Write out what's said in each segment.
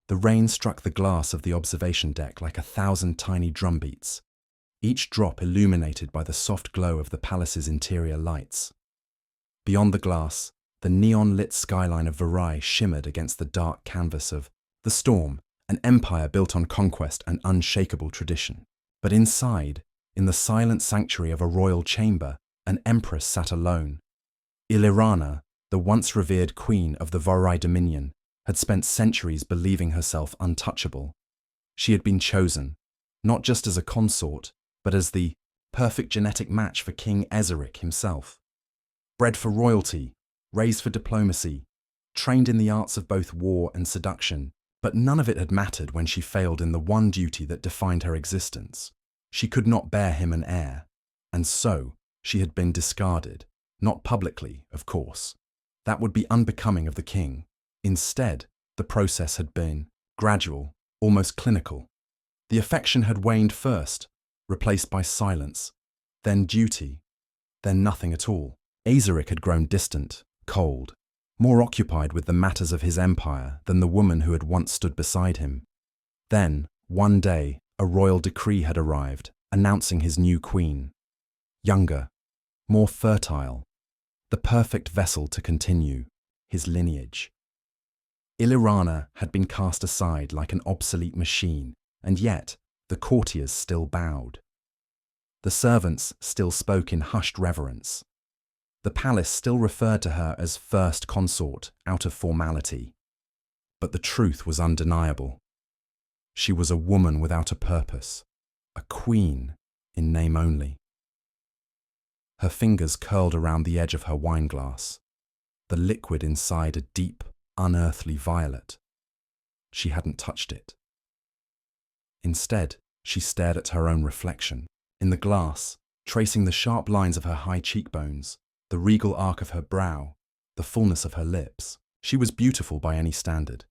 The rain struck the glass of the observation deck like 1,000 tiny drumbeats, each drop illuminated by the soft glow of the palace's interior lights. Beyond the glass, the neon-lit skyline of Varai shimmered against the dark canvas of the Storm, an empire built on conquest and unshakable tradition. But inside, in the silent sanctuary of a royal chamber, an empress sat alone. Ilirana, the once revered queen of the Varai dominion, had spent centuries believing herself untouchable. She had been chosen, not just as a consort, but as the perfect genetic match for King Ezeric himself. Bred for royalty, raised for diplomacy, trained in the arts of both war and seduction, but none of it had mattered when she failed in the one duty that defined her existence. She could not bear him an heir, and so she had been discarded, not publicly, of course. That would be unbecoming of the king. Instead, the process had been gradual, almost clinical. The affection had waned first, replaced by silence, then duty, then nothing at all. Ezeric had grown distant, cold, more occupied with the matters of his empire than the woman who had once stood beside him. Then, one day, a royal decree had arrived, announcing his new queen. Younger, more fertile, the perfect vessel to continue his lineage. Ilirana had been cast aside like an obsolete machine, and yet the courtiers still bowed. The servants still spoke in hushed reverence. The palace still referred to her as first consort out of formality. But the truth was undeniable. She was a woman without a purpose, a queen in name only. Her fingers curled around the edge of her wineglass, the liquid inside a deep, unearthly violet. She hadn't touched it. Instead, she stared at her own reflection, in the glass, tracing the sharp lines of her high cheekbones, the regal arc of her brow, the fullness of her lips. She was beautiful by any standard,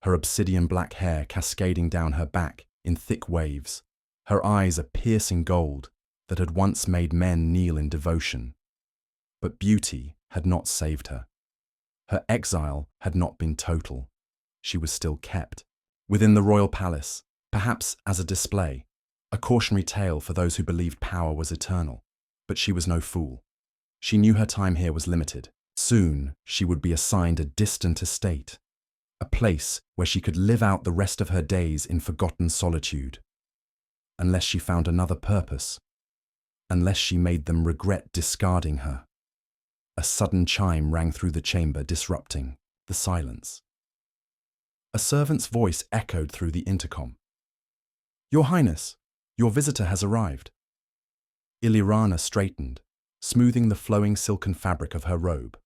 her obsidian black hair cascading down her back in thick waves, her eyes a piercing gold that had once made men kneel in devotion. But beauty had not saved her. Her exile had not been total. She was still kept within the royal palace, perhaps as a display, a cautionary tale for those who believed power was eternal. But she was no fool. She knew her time here was limited. Soon, she would be assigned a distant estate, a place where she could live out the rest of her days in forgotten solitude. Unless she found another purpose, unless she made them regret discarding her. A sudden chime rang through the chamber, disrupting the silence. A servant's voice echoed through the intercom. "Your Highness, your visitor has arrived." Ilirana straightened, smoothing the flowing silken fabric of her robe.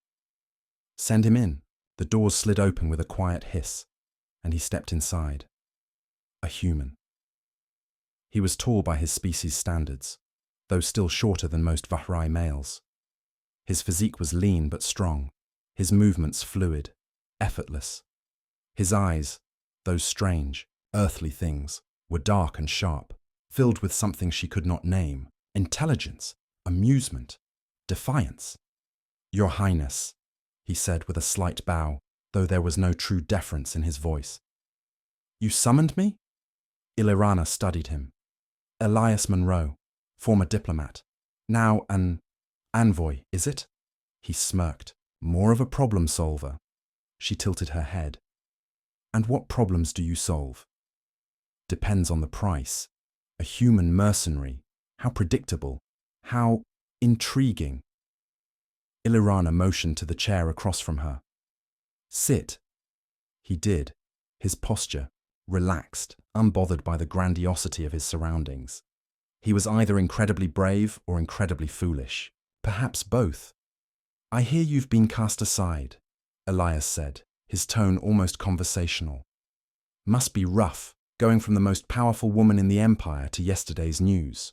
"Send him in." The doors slid open with a quiet hiss, and he stepped inside. A human. He was tall by his species' standards, though still shorter than most Varai males. His physique was lean but strong, his movements fluid, effortless. His eyes, those strange, earthly things, were dark and sharp, filled with something she could not name: intelligence, amusement, defiance. "Your Highness," he said with a slight bow, though there was no true deference in his voice. "You summoned me?" Ilirana studied him. "Elias Monroe, former diplomat. Now an envoy, is it?" He smirked. "More of a problem solver." She tilted her head. "And what problems do you solve?" "Depends on the price. A human mercenary. How predictable. How intriguing." Ilirana motioned to the chair across from her. "Sit." He did, his posture relaxed, unbothered by the grandiosity of his surroundings. He was either incredibly brave or incredibly foolish, perhaps both. "I hear you've been cast aside," Elias said, his tone almost conversational. "Must be rough, going from the most powerful woman in the empire to yesterday's news."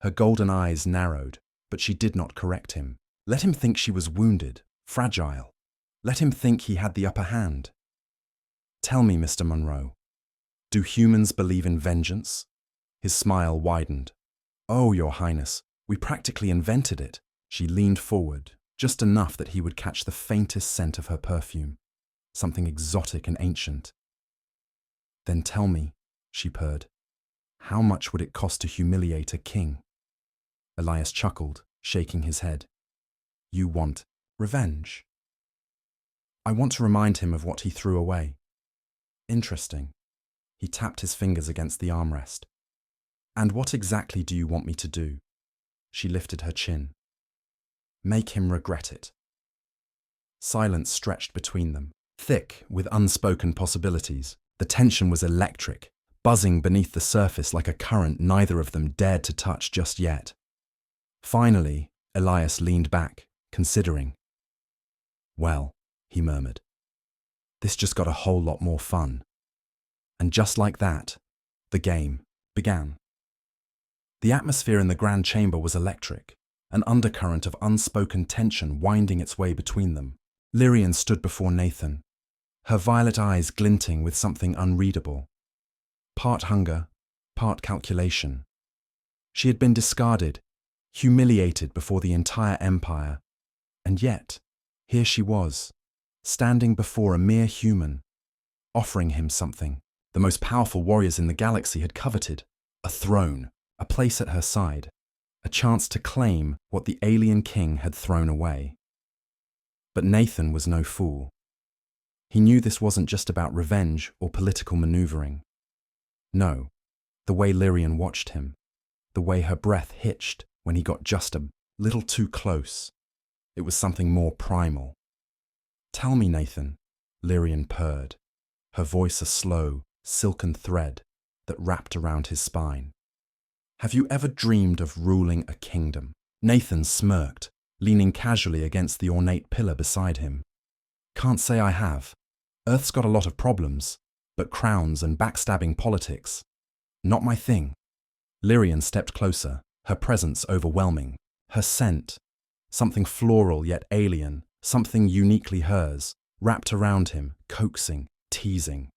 Her golden eyes narrowed, but she did not correct him. Let him think she was wounded, fragile. Let him think he had the upper hand. "Tell me, Mr. Monroe, do humans believe in vengeance?" His smile widened. "Oh, Your Highness, we practically invented it." She leaned forward, just enough that he would catch the faintest scent of her perfume, something exotic and ancient. Then tell me, she purred, how much would it cost to humiliate a king? Elias chuckled, shaking his head. You want revenge? I want to remind him of what he threw away. Interesting. He tapped his fingers against the armrest. And what exactly do you want me to do? She lifted her chin. Make him regret it. Silence stretched between them, thick with unspoken possibilities. The tension was electric, buzzing beneath the surface like a current neither of them dared to touch just yet. Finally, Elias leaned back, considering. Well, he murmured, this just got a whole lot more fun. And just like that, the game began. The atmosphere in the grand chamber was electric, an undercurrent of unspoken tension winding its way between them. Lyrian stood before Nathan, her violet eyes glinting with something unreadable. Part hunger, part calculation. She had been discarded, humiliated before the entire empire, and yet, here she was, standing before a mere human, offering him something the most powerful warriors in the galaxy had coveted, a throne, a place at her side, a chance to claim what the alien king had thrown away. But Nathan was no fool. He knew this wasn't just about revenge or political maneuvering. No, the way Lyrian watched him, the way her breath hitched when he got just a little too close, it was something more primal. Tell me, Nathan, Lyrian purred, her voice a slow, silken thread that wrapped around his spine. Have you ever dreamed of ruling a kingdom? Nathan smirked, leaning casually against the ornate pillar beside him. Can't say I have. Earth's got a lot of problems, but crowns and backstabbing politics, not my thing. Lyrian stepped closer, her presence overwhelming, her scent, something floral yet alien, something uniquely hers, wrapped around him, coaxing, teasing.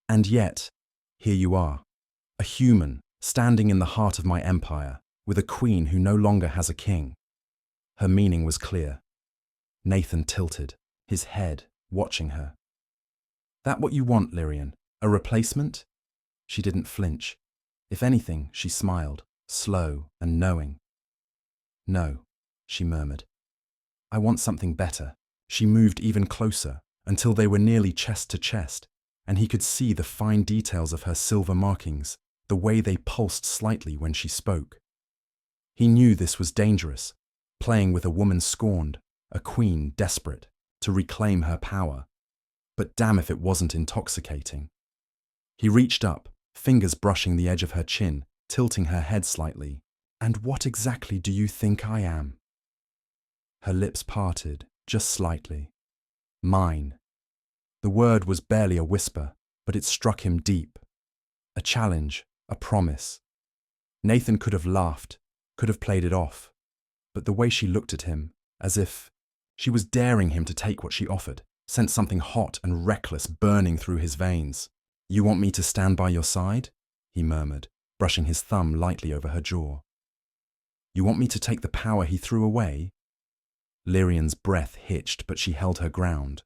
And yet, here you are, a human, standing in the heart of my empire, with a queen who no longer has a king. Her meaning was clear. Nathan tilted, his head watching her. That what you want, Lyrian? A replacement? She didn't flinch. If anything, she smiled, slow and knowing. No, she murmured. I want something better. She moved even closer, until they were nearly chest to chest, and he could see the fine details of her silver markings, the way they pulsed slightly when she spoke. He knew this was dangerous, playing with a woman scorned, a queen desperate to reclaim her power. But damn if it wasn't intoxicating. He reached up, fingers brushing the edge of her chin, tilting her head slightly. And what exactly do you think I am? Her lips parted, just slightly. Mine. The word was barely a whisper, but it struck him deep. A challenge, a promise. Nathan could have laughed, could have played it off, but the way she looked at him, as if she was daring him to take what she offered, sent something hot and reckless burning through his veins. You want me to stand by your side? He murmured, brushing his thumb lightly over her jaw. You want me to take the power he threw away? Lyrian's breath hitched, but she held her ground.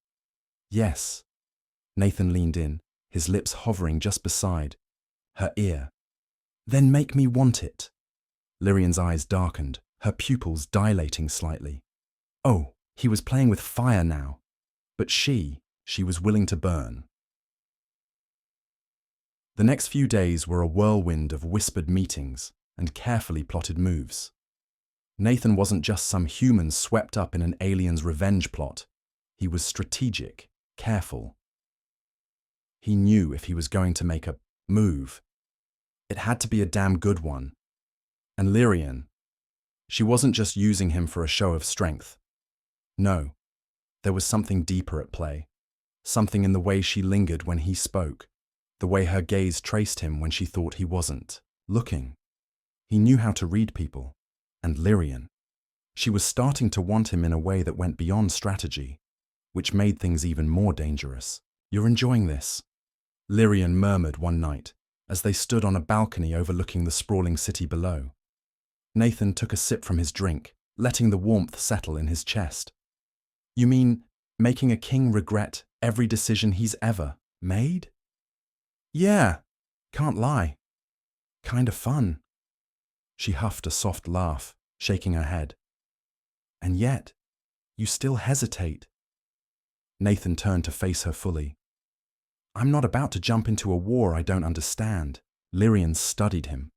Yes. Nathan leaned in, his lips hovering just beside her ear. Then make me want it. Lyrian's eyes darkened, her pupils dilating slightly. Oh, he was playing with fire now. But she was willing to burn. The next few days were a whirlwind of whispered meetings and carefully plotted moves. Nathan wasn't just some human swept up in an alien's revenge plot. He was strategic, careful. He knew if he was going to make a move, it had to be a damn good one. And Lyrian, she wasn't just using him for a show of strength. No, there was something deeper at play, something in the way she lingered when he spoke, the way her gaze traced him when she thought he wasn't looking. He knew how to read people, and Lyrian. She was starting to want him in a way that went beyond strategy, which made things even more dangerous. You're enjoying this? Lyrian murmured one night, as they stood on a balcony overlooking the sprawling city below. Nathan took a sip from his drink, letting the warmth settle in his chest. You mean making a king regret every decision he's ever made? Yeah, can't lie. Kinda fun. She huffed a soft laugh, shaking her head. And yet, you still hesitate. Nathan turned to face her fully. I'm not about to jump into a war I don't understand. Lyrian studied him,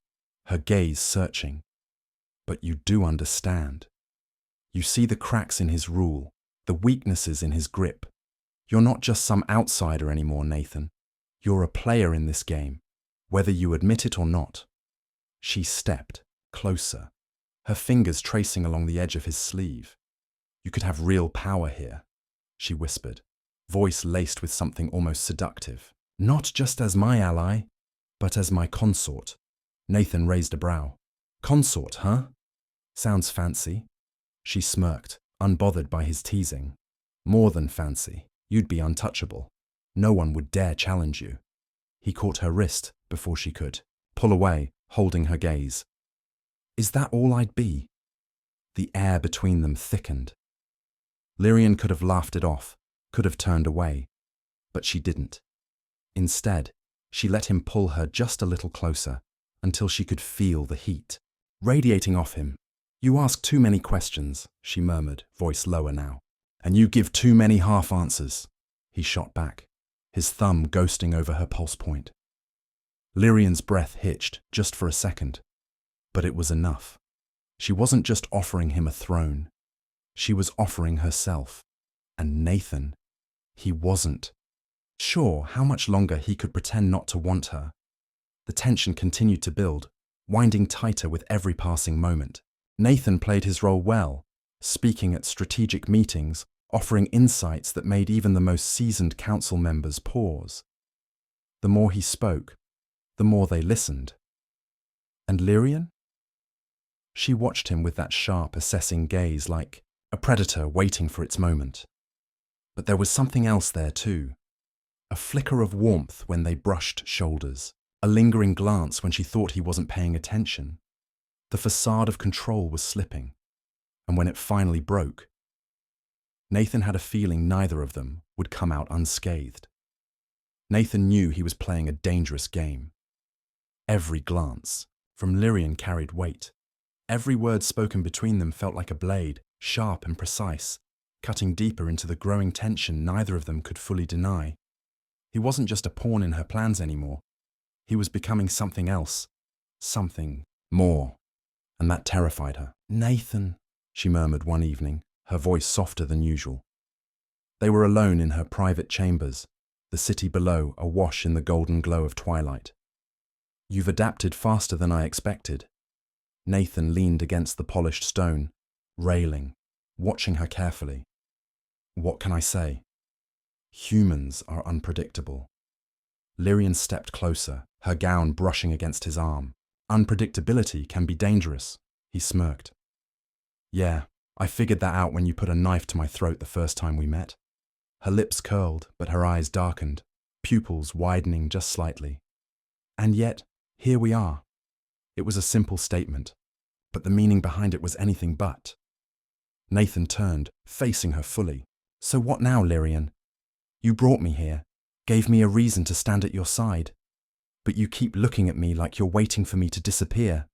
her gaze searching. But you do understand. You see the cracks in his rule, the weaknesses in his grip. You're not just some outsider anymore, Nathan. You're a player in this game, whether you admit it or not. She stepped closer, her fingers tracing along the edge of his sleeve. You could have real power here, she whispered, voice laced with something almost seductive. Not just as my ally, but as my consort. Nathan raised a brow. Consort, huh? Sounds fancy. She smirked, unbothered by his teasing. More than fancy. You'd be untouchable. No one would dare challenge you. He caught her wrist before she could pull away, holding her gaze. Is that all I'd be? The air between them thickened. Lyrian could have laughed it off, could have turned away, but she didn't. Instead, she let him pull her just a little closer until she could feel the heat radiating off him. You ask too many questions, she murmured, voice lower now. And you give too many half answers, he shot back, his thumb ghosting over her pulse point. Lyrian's breath hitched just for a second, but it was enough. She wasn't just offering him a throne. She was offering herself. And Nathan, he wasn't sure how much longer he could pretend not to want her. The tension continued to build, winding tighter with every passing moment. Nathan played his role well, speaking at strategic meetings, offering insights that made even the most seasoned council members pause. The more he spoke, the more they listened. And Lyrian? She watched him with that sharp, assessing gaze like a predator waiting for its moment. But there was something else there too. A flicker of warmth when they brushed shoulders, a lingering glance when she thought he wasn't paying attention. The facade of control was slipping, and when it finally broke, Nathan had a feeling neither of them would come out unscathed. Nathan knew he was playing a dangerous game. Every glance from Lyrian carried weight. Every word spoken between them felt like a blade, sharp and precise, cutting deeper into the growing tension neither of them could fully deny. He wasn't just a pawn in her plans anymore. He was becoming something else, something more. And that terrified her. Nathan, she murmured one evening, her voice softer than usual. They were alone in her private chambers, the city below awash in the golden glow of twilight. You've adapted faster than I expected. Nathan leaned against the polished stone, railing, watching her carefully. What can I say? Humans are unpredictable. Lyrian stepped closer, her gown brushing against his arm. Unpredictability can be dangerous, he smirked. Yeah, I figured that out when you put a knife to my throat the first time we met. Her lips curled, but her eyes darkened, pupils widening just slightly. And yet, here we are. It was a simple statement, but the meaning behind it was anything but. Nathan turned, facing her fully. So what now, Lyrian? You brought me here, gave me a reason to stand at your side. But you keep looking at me like you're waiting for me to disappear.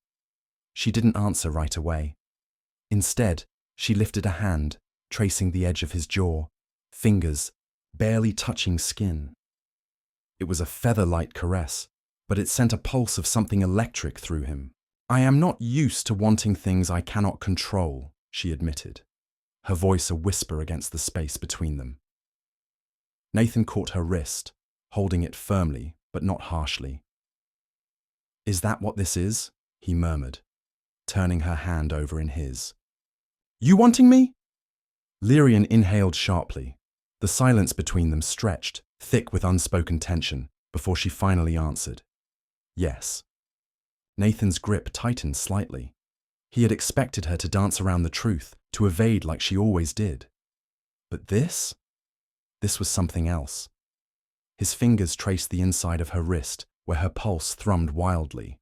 She didn't answer right away. Instead, she lifted a hand, tracing the edge of his jaw, fingers barely touching skin. It was a feather-light caress, but it sent a pulse of something electric through him. I am not used to wanting things I cannot control, she admitted, her voice a whisper against the space between them. Nathan caught her wrist, holding it firmly, but not harshly. Is that what this is? He murmured, turning her hand over in his. You wanting me? Lyrian inhaled sharply. The silence between them stretched, thick with unspoken tension, before she finally answered. Yes. Nathan's grip tightened slightly. He had expected her to dance around the truth, to evade like she always did. But this? This was something else. His fingers traced the inside of her wrist, where her pulse thrummed wildly.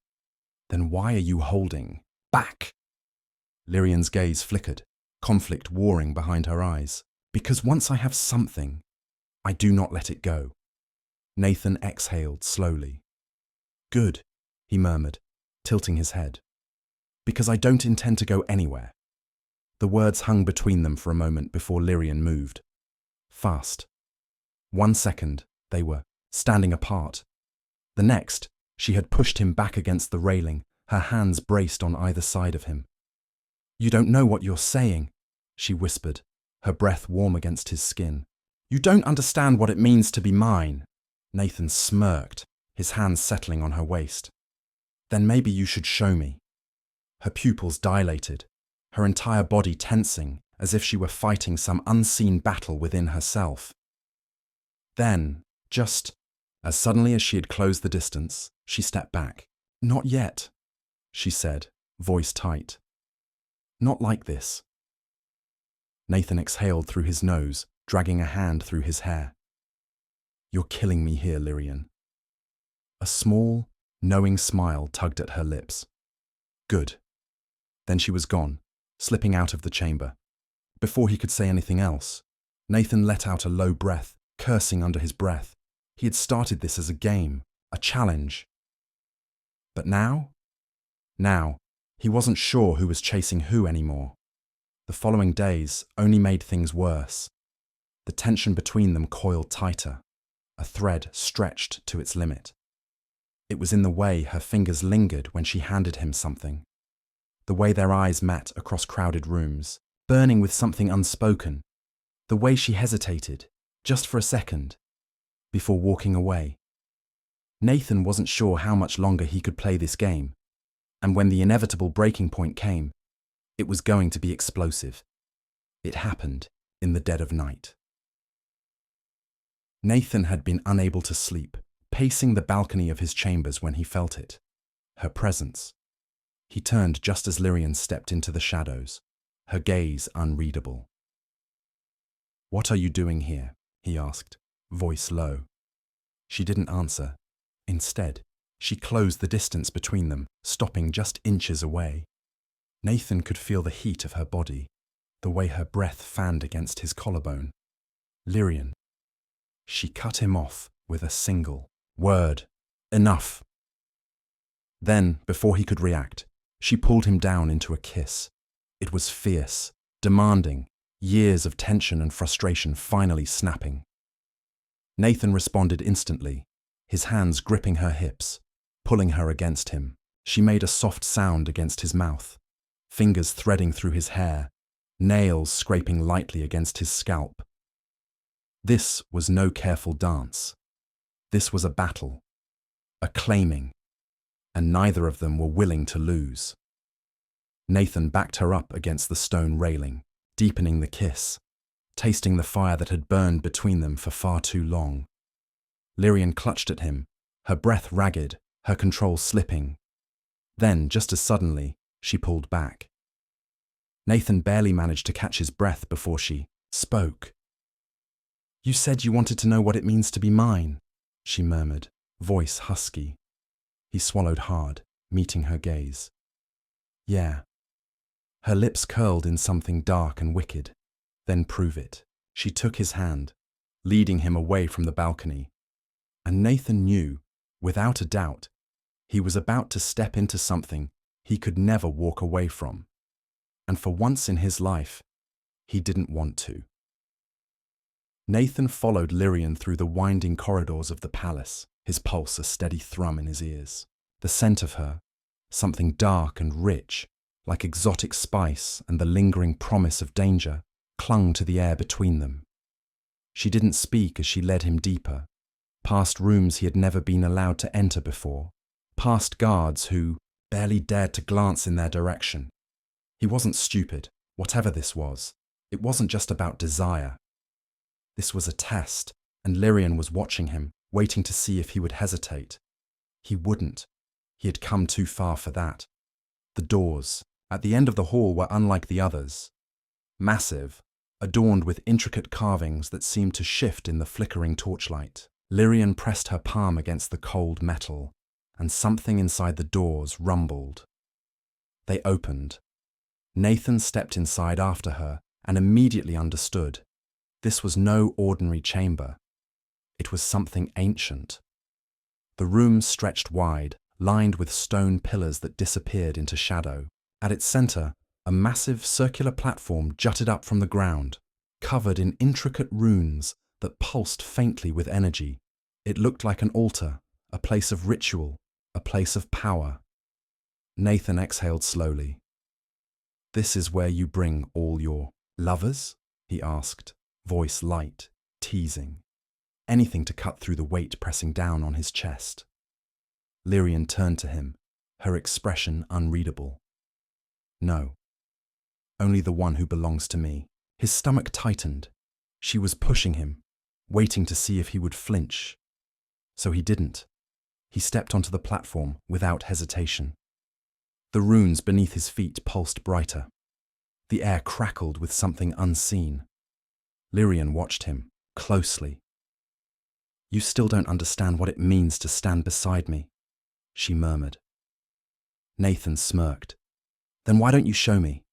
Then why are you holding back? Lyrian's gaze flickered, conflict warring behind her eyes. Because once I have something, I do not let it go. Nathan exhaled slowly. Good, he murmured, tilting his head. Because I don't intend to go anywhere. The words hung between them for a moment before Lyrian moved. Fast. 1 second, they were standing apart. The next, she had pushed him back against the railing, her hands braced on either side of him. You don't know what you're saying, she whispered, her breath warm against his skin. You don't understand what it means to be mine. Nathan smirked, his hands settling on her waist. Then maybe you should show me. Her pupils dilated, her entire body tensing as if she were fighting some unseen battle within herself. Then, just as suddenly as she had closed the distance, she stepped back. Not yet, she said, voice tight. Not like this. Nathan exhaled through his nose, dragging a hand through his hair. You're killing me here, Lyrian. A small, knowing smile tugged at her lips. Good. Then she was gone, slipping out of the chamber. Before he could say anything else, Nathan let out a low breath, cursing under his breath. He had started this as a game, a challenge. But now? Now, he wasn't sure who was chasing who anymore. The following days only made things worse. The tension between them coiled tighter, a thread stretched to its limit. It was in the way her fingers lingered when she handed him something, the way their eyes met across crowded rooms, burning with something unspoken, the way she hesitated, just for a second, before walking away. Nathan wasn't sure how much longer he could play this game, and when the inevitable breaking point came, it was going to be explosive. It happened in the dead of night. Nathan had been unable to sleep, pacing the balcony of his chambers when he felt it. Her presence. He turned just as Lyrian stepped into the shadows, her gaze unreadable. What are you doing here? He asked, voice low. She didn't answer. Instead, she closed the distance between them, stopping just inches away. Nathan could feel the heat of her body, the way her breath fanned against his collarbone. Lyrian. She cut him off with a single word. Enough. Then, before he could react, she pulled him down into a kiss. It was fierce, demanding, years of tension and frustration finally snapping. Nathan responded instantly, his hands gripping her hips, pulling her against him. She made a soft sound against his mouth, fingers threading through his hair, nails scraping lightly against his scalp. This was no careful dance. This was a battle, a claiming, and neither of them were willing to lose. Nathan backed her up against the stone railing, deepening the kiss, tasting the fire that had burned between them for far too long. Lyrian clutched at him, her breath ragged, her control slipping. Then, just as suddenly, she pulled back. Nathan barely managed to catch his breath before she spoke. You said you wanted to know what it means to be mine, she murmured, voice husky. He swallowed hard, meeting her gaze. Yeah. Her lips curled in something dark and wicked. Then prove it. She took his hand, leading him away from the balcony. And Nathan knew, without a doubt, he was about to step into something he could never walk away from. And for once in his life, he didn't want to. Nathan followed Lyrian through the winding corridors of the palace, his pulse a steady thrum in his ears. The scent of her, something dark and rich, like exotic spice and the lingering promise of danger, clung to the air between them. She didn't speak as she led him deeper, past rooms he had never been allowed to enter before, past guards who barely dared to glance in their direction. He wasn't stupid, whatever this was. It wasn't just about desire. This was a test, and Lyrian was watching him, waiting to see if he would hesitate. He wouldn't. He had come too far for that. The doors, at the end of the hall, were unlike the others. Massive, adorned with intricate carvings that seemed to shift in the flickering torchlight. Lyrian pressed her palm against the cold metal, and something inside the doors rumbled. They opened. Nathan stepped inside after her and immediately understood. This was no ordinary chamber. It was something ancient. The room stretched wide, lined with stone pillars that disappeared into shadow. At its center, a massive circular platform jutted up from the ground, covered in intricate runes that pulsed faintly with energy. It looked like an altar, a place of ritual, a place of power. Nathan exhaled slowly. "This is where you bring all your lovers?" he asked, voice light, teasing. Anything to cut through the weight pressing down on his chest. Lyrian turned to him, her expression unreadable. "No. Only the one who belongs to me." His stomach tightened. She was pushing him, waiting to see if he would flinch. So he didn't. He stepped onto the platform without hesitation. The runes beneath his feet pulsed brighter. The air crackled with something unseen. Lyrian watched him, closely. "You still don't understand what it means to stand beside me," she murmured. Nathan smirked. "Then why don't you show me?"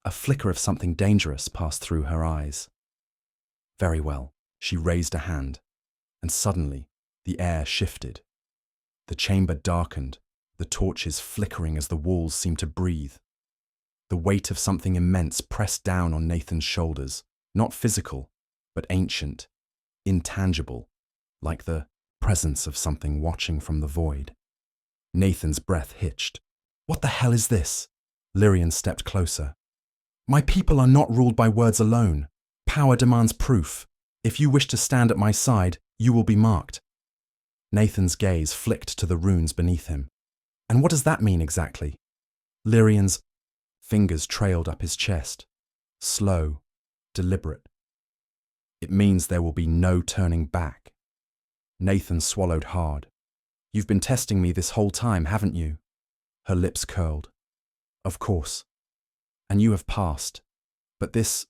A flicker of something dangerous passed through her eyes. "Very well." She raised a hand, and suddenly the air shifted. The chamber darkened, the torches flickering as the walls seemed to breathe. The weight of something immense pressed down on Nathan's shoulders, not physical, but ancient, intangible, like the presence of something watching from the void. Nathan's breath hitched. "What the hell is this?" Lyrian stepped closer. "My people are not ruled by words alone. Power demands proof. If you wish to stand at my side, you will be marked." Nathan's gaze flicked to the runes beneath him. "And what does that mean exactly?" Lyrian's fingers trailed up his chest, slow, deliberate. "It means there will be no turning back." Nathan swallowed hard. "You've been testing me this whole time, haven't you?" Her lips curled. "Of course. And you have passed. But this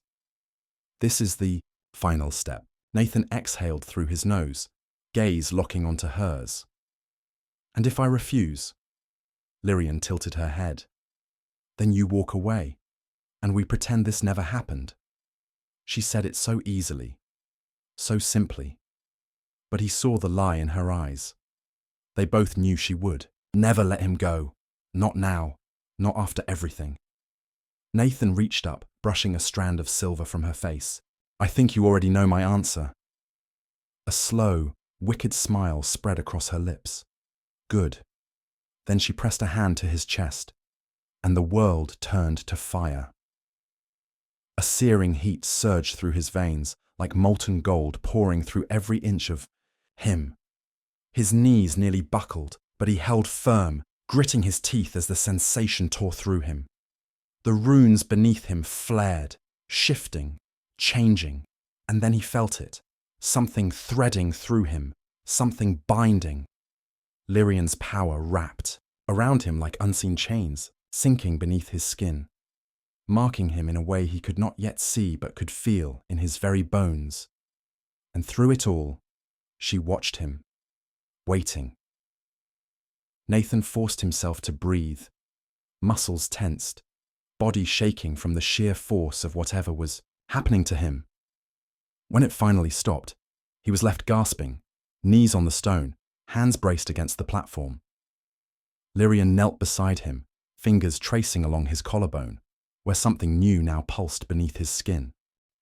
is the final step." Nathan exhaled through his nose, gaze locking onto hers. "And if I refuse?" Lyrian tilted her head. "Then you walk away, and we pretend this never happened." She said it so easily, so simply. But he saw the lie in her eyes. They both knew she would. Never let him go. Not now. Not after everything. Nathan reached up, brushing a strand of silver from her face. "I think you already know my answer." A slow, wicked smile spread across her lips. "Good." Then she pressed a hand to his chest, and the world turned to fire. A searing heat surged through his veins, like molten gold pouring through every inch of him. His knees nearly buckled, but he held firm, gritting his teeth as the sensation tore through him. The runes beneath him flared, shifting, changing, and then he felt it, something threading through him, something binding. Lyrian's power wrapped around him like unseen chains, sinking beneath his skin, marking him in a way he could not yet see but could feel in his very bones. And through it all, she watched him, waiting. Nathan forced himself to breathe, muscles tensed, body shaking from the sheer force of whatever was happening to him. When it finally stopped, he was left gasping, knees on the stone, hands braced against the platform. Lyrian knelt beside him, fingers tracing along his collarbone, where something new now pulsed beneath his skin.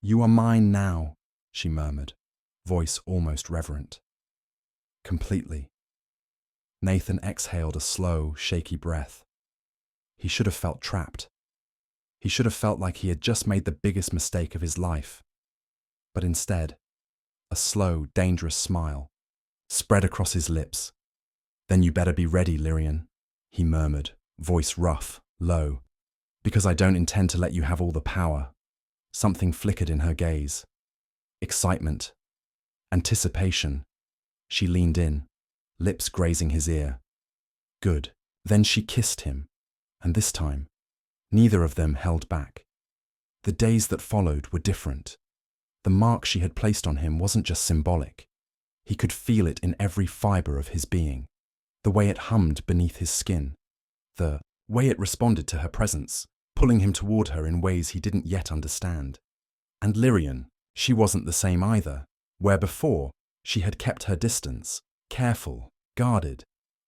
"You are mine now," she murmured, voice almost reverent. "Completely." Nathan exhaled a slow, shaky breath. He should have felt trapped. He should have felt like he had just made the biggest mistake of his life. But instead, a slow, dangerous smile spread across his lips. "Then you better be ready, Lyrian," he murmured, voice rough, low. "Because I don't intend to let you have all the power." Something flickered in her gaze. Excitement. Anticipation. She leaned in, lips grazing his ear. Good. Then she kissed him, and this time, neither of them held back. The days that followed were different. The mark she had placed on him wasn't just symbolic. He could feel it in every fibre of his being. The way it hummed beneath his skin. The way it responded to her presence, pulling him toward her in ways he didn't yet understand. And Lyrian, she wasn't the same either. Where before, she had kept her distance, careful, guarded.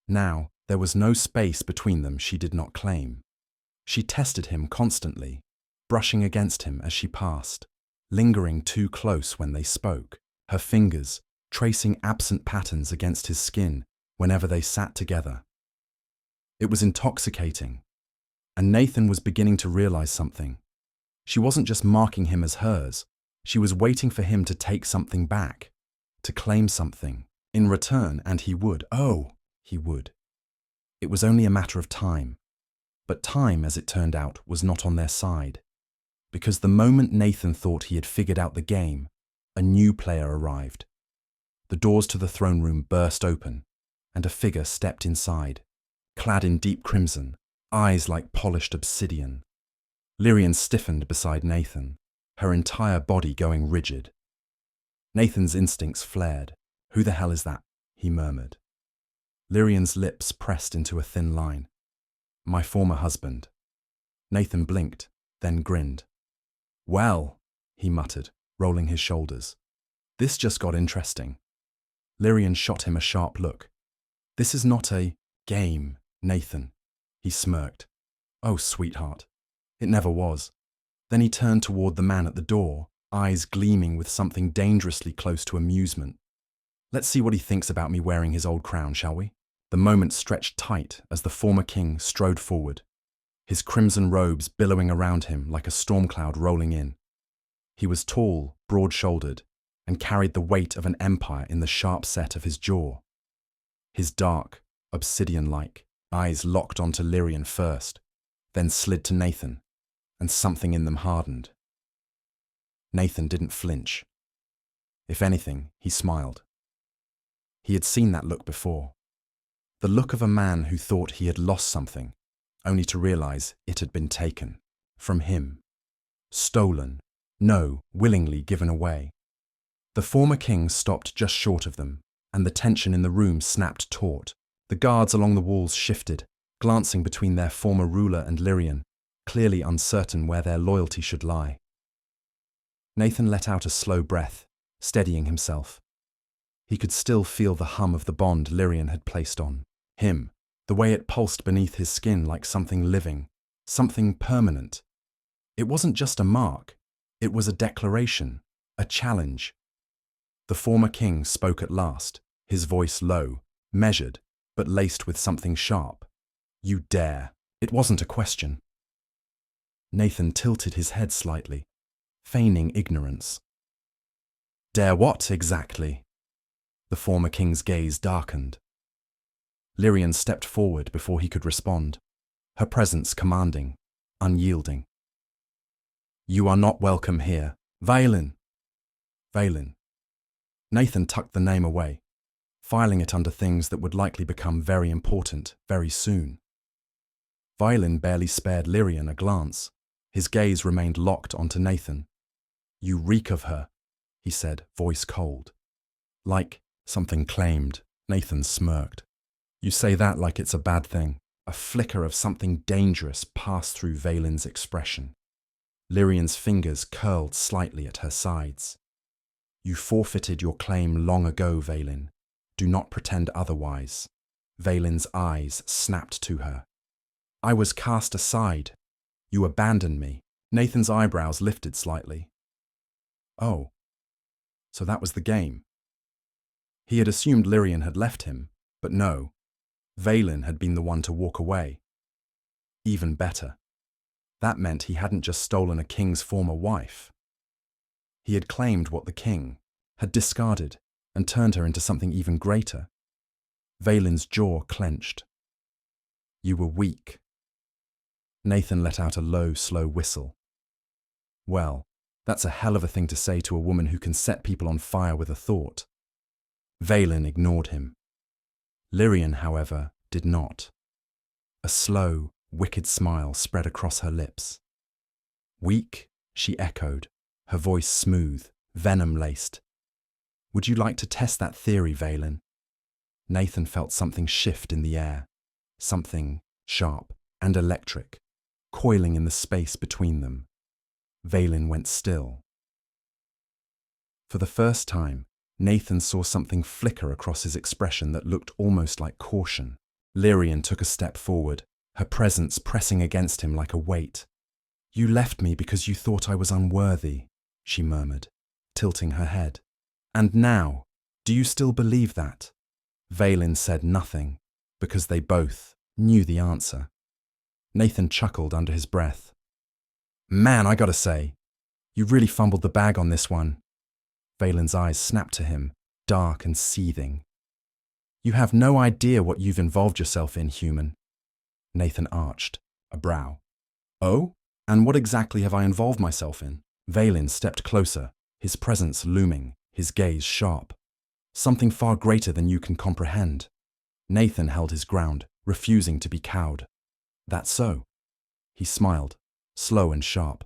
Now, there was no space between them she did not claim. She tested him constantly, brushing against him as she passed, lingering too close when they spoke, her fingers tracing absent patterns against his skin whenever they sat together. It was intoxicating, and Nathan was beginning to realize something. She wasn't just marking him as hers, she was waiting for him to take something back, to claim something in return, and he would. Oh, he would. It was only a matter of time. But time, as it turned out, was not on their side. Because the moment Nathan thought he had figured out the game, a new player arrived. The doors to the throne room burst open, and a figure stepped inside, clad in deep crimson, eyes like polished obsidian. Lyrian stiffened beside Nathan, her entire body going rigid. Nathan's instincts flared. "Who the hell is that?" he murmured. Lyrian's lips pressed into a thin line. "My former husband." Nathan blinked, then grinned. "Well," he muttered, rolling his shoulders. "This just got interesting." Lyrian shot him a sharp look. "This is not a game, Nathan." He smirked. "Oh, sweetheart. It never was." Then he turned toward the man at the door, eyes gleaming with something dangerously close to amusement. "Let's see what he thinks about me wearing his old crown, shall we?" The moment stretched tight as the former king strode forward, his crimson robes billowing around him like a storm cloud rolling in. He was tall, broad-shouldered, and carried the weight of an empire in the sharp set of his jaw. His dark, obsidian-like eyes locked onto Lyrian first, then slid to Nathan, and something in them hardened. Nathan didn't flinch. If anything, he smiled. He had seen that look before. The look of a man who thought he had lost something, only to realize it had been taken from him. Stolen, no, willingly given away. The former king stopped just short of them, and the tension in the room snapped taut. The guards along the walls shifted, glancing between their former ruler and Lyrian, clearly uncertain where their loyalty should lie. Nathan let out a slow breath, steadying himself. He could still feel the hum of the bond Lyrian had placed on him, the way it pulsed beneath his skin like something living, something permanent. It wasn't just a mark, it was a declaration, a challenge. The former king spoke at last, his voice low, measured, but laced with something sharp. "You dare." It wasn't a question. Nathan tilted his head slightly, feigning ignorance. "Dare what, exactly?" The former king's gaze darkened. Lyrian stepped forward before he could respond, her presence commanding, unyielding. "You are not welcome here. Vaelin." Vaelin. Nathan tucked the name away, filing it under things that would likely become very important very soon. Vaelin barely spared Lyrian a glance. His gaze remained locked onto Nathan. "You reek of her," he said, voice cold. "Like something claimed." Nathan smirked. "You say that like it's a bad thing." A flicker of something dangerous passed through Vaelin's expression. Lyrian's fingers curled slightly at her sides. "You forfeited your claim long ago, Vaelin. Do not pretend otherwise." Vaelin's eyes snapped to her. "I was cast aside. You abandoned me." Nathan's eyebrows lifted slightly. Oh, so that was the game. He had assumed Lyrian had left him, but no, Vaelin had been the one to walk away. Even better. That meant he hadn't just stolen a king's former wife. He had claimed what the king had discarded and turned her into something even greater. Vaelin's jaw clenched. "You were weak." Nathan let out a low, slow whistle. Well, that's a hell of a thing to say to a woman who can set people on fire with a thought. Vaelin ignored him. Lyrian, however, did not. A slow, wicked smile spread across her lips. "Weak?" she echoed, her voice smooth, venom-laced. "Would you like to test that theory, Vaelin?" Nathan felt something shift in the air, something sharp and electric, coiling in the space between them. Vaelin went still. For the first time, Nathan saw something flicker across his expression that looked almost like caution. Lyrian took a step forward, her presence pressing against him like a weight. "You left me because you thought I was unworthy," she murmured, tilting her head. "And now, do you still believe that?" Valen said nothing, because they both knew the answer. Nathan chuckled under his breath. "Man, I gotta say, you really fumbled the bag on this one." Valen's eyes snapped to him, dark and seething. "You have no idea what you've involved yourself in, human." Nathan arched a brow. "Oh? And what exactly have I involved myself in?" Valen stepped closer, his presence looming, his gaze sharp. "Something far greater than you can comprehend." Nathan held his ground, refusing to be cowed. "That's so." He smiled, slow and sharp.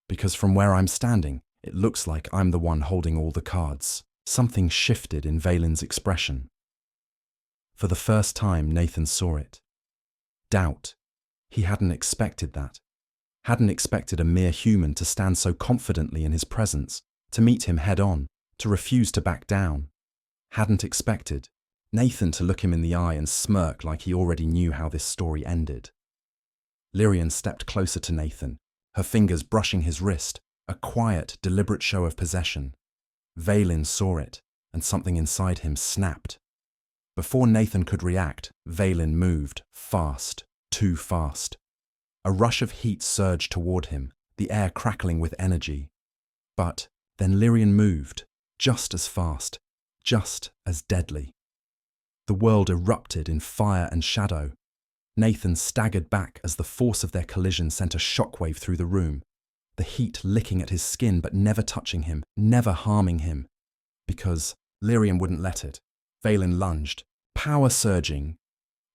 "Because from where I'm standing, it looks like I'm the one holding all the cards." Something shifted in Valen's expression. For the first time, Nathan saw it. Doubt. He hadn't expected that. Hadn't expected a mere human to stand so confidently in his presence, to meet him head on, to refuse to back down. Hadn't expected Nathan to look him in the eye and smirk like he already knew how this story ended. Lyrian stepped closer to Nathan, her fingers brushing his wrist, a quiet, deliberate show of possession. Valen saw it, and something inside him snapped. Before Nathan could react, Valen moved, fast, too fast. A rush of heat surged toward him, the air crackling with energy. But then Lyrian moved, just as fast, just as deadly. The world erupted in fire and shadow. Nathan staggered back as the force of their collision sent a shockwave through the room, the heat licking at his skin but never touching him, never harming him. Because Lyrian wouldn't let it. Valen lunged, power surging,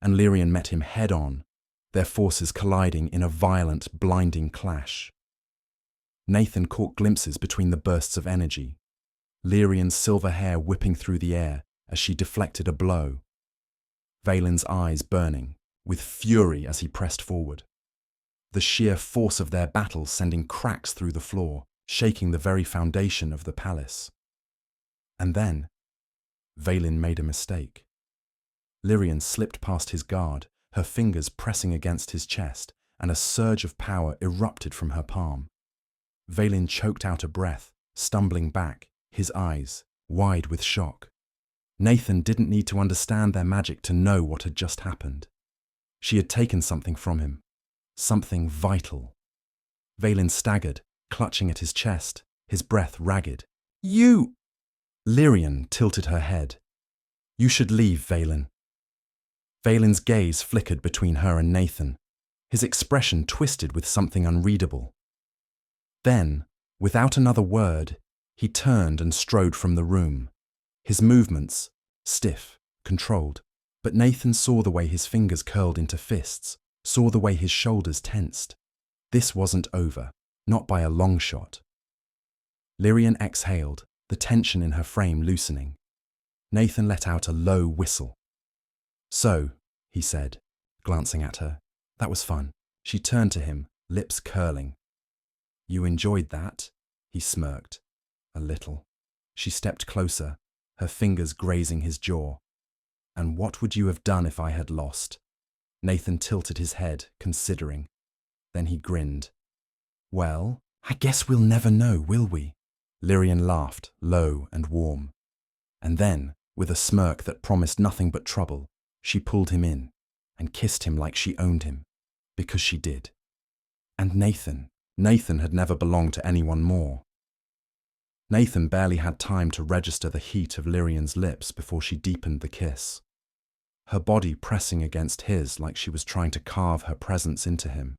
and Lyrian met him head on, their forces colliding in a violent, blinding clash. Nathan caught glimpses between the bursts of energy, Lyrian's silver hair whipping through the air as she deflected a blow. Valen's eyes burning, with fury as he pressed forward. The sheer force of their battle sending cracks through the floor, shaking the very foundation of the palace. And then, Valen made a mistake. Lyrian slipped past his guard, her fingers pressing against his chest, and a surge of power erupted from her palm. Valen choked out a breath, stumbling back, his eyes wide with shock. Nathan didn't need to understand their magic to know what had just happened. She had taken something from him, something vital. Valen staggered, clutching at his chest, his breath ragged. "You!" Lyrian tilted her head. "You should leave, Valen." Valen's gaze flickered between her and Nathan, his expression twisted with something unreadable. Then, without another word, he turned and strode from the room, his movements stiff, controlled. But Nathan saw the way his fingers curled into fists, saw the way his shoulders tensed. This wasn't over, not by a long shot. Lyrian exhaled, the tension in her frame loosening. Nathan let out a low whistle. "So," he said, glancing at her, "that was fun." She turned to him, lips curling. "You enjoyed that?" He smirked. "A little." She stepped closer, her fingers grazing his jaw. "And what would you have done if I had lost?" Nathan tilted his head, considering. Then he grinned. "Well, I guess we'll never know, will we?" Lyrian laughed, low and warm. And then, with a smirk that promised nothing but trouble, she pulled him in and kissed him like she owned him, because she did. And Nathan had never belonged to anyone more. Nathan barely had time to register the heat of Lyrian's lips before she deepened the kiss, her body pressing against his like she was trying to carve her presence into him.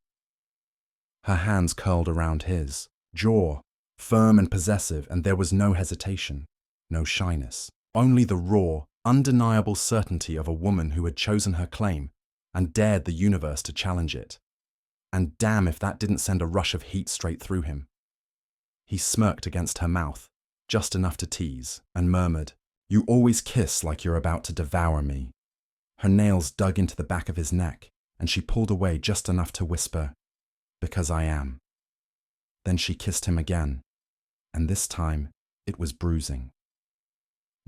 Her hands curled around his, jaw firm and possessive, and there was no hesitation, no shyness, only the raw, undeniable certainty of a woman who had chosen her claim and dared the universe to challenge it. And damn if that didn't send a rush of heat straight through him. He smirked against her mouth, just enough to tease, and murmured, "You always kiss like you're about to devour me." Her nails dug into the back of his neck, and she pulled away just enough to whisper, "Because I am." Then she kissed him again, and this time it was bruising.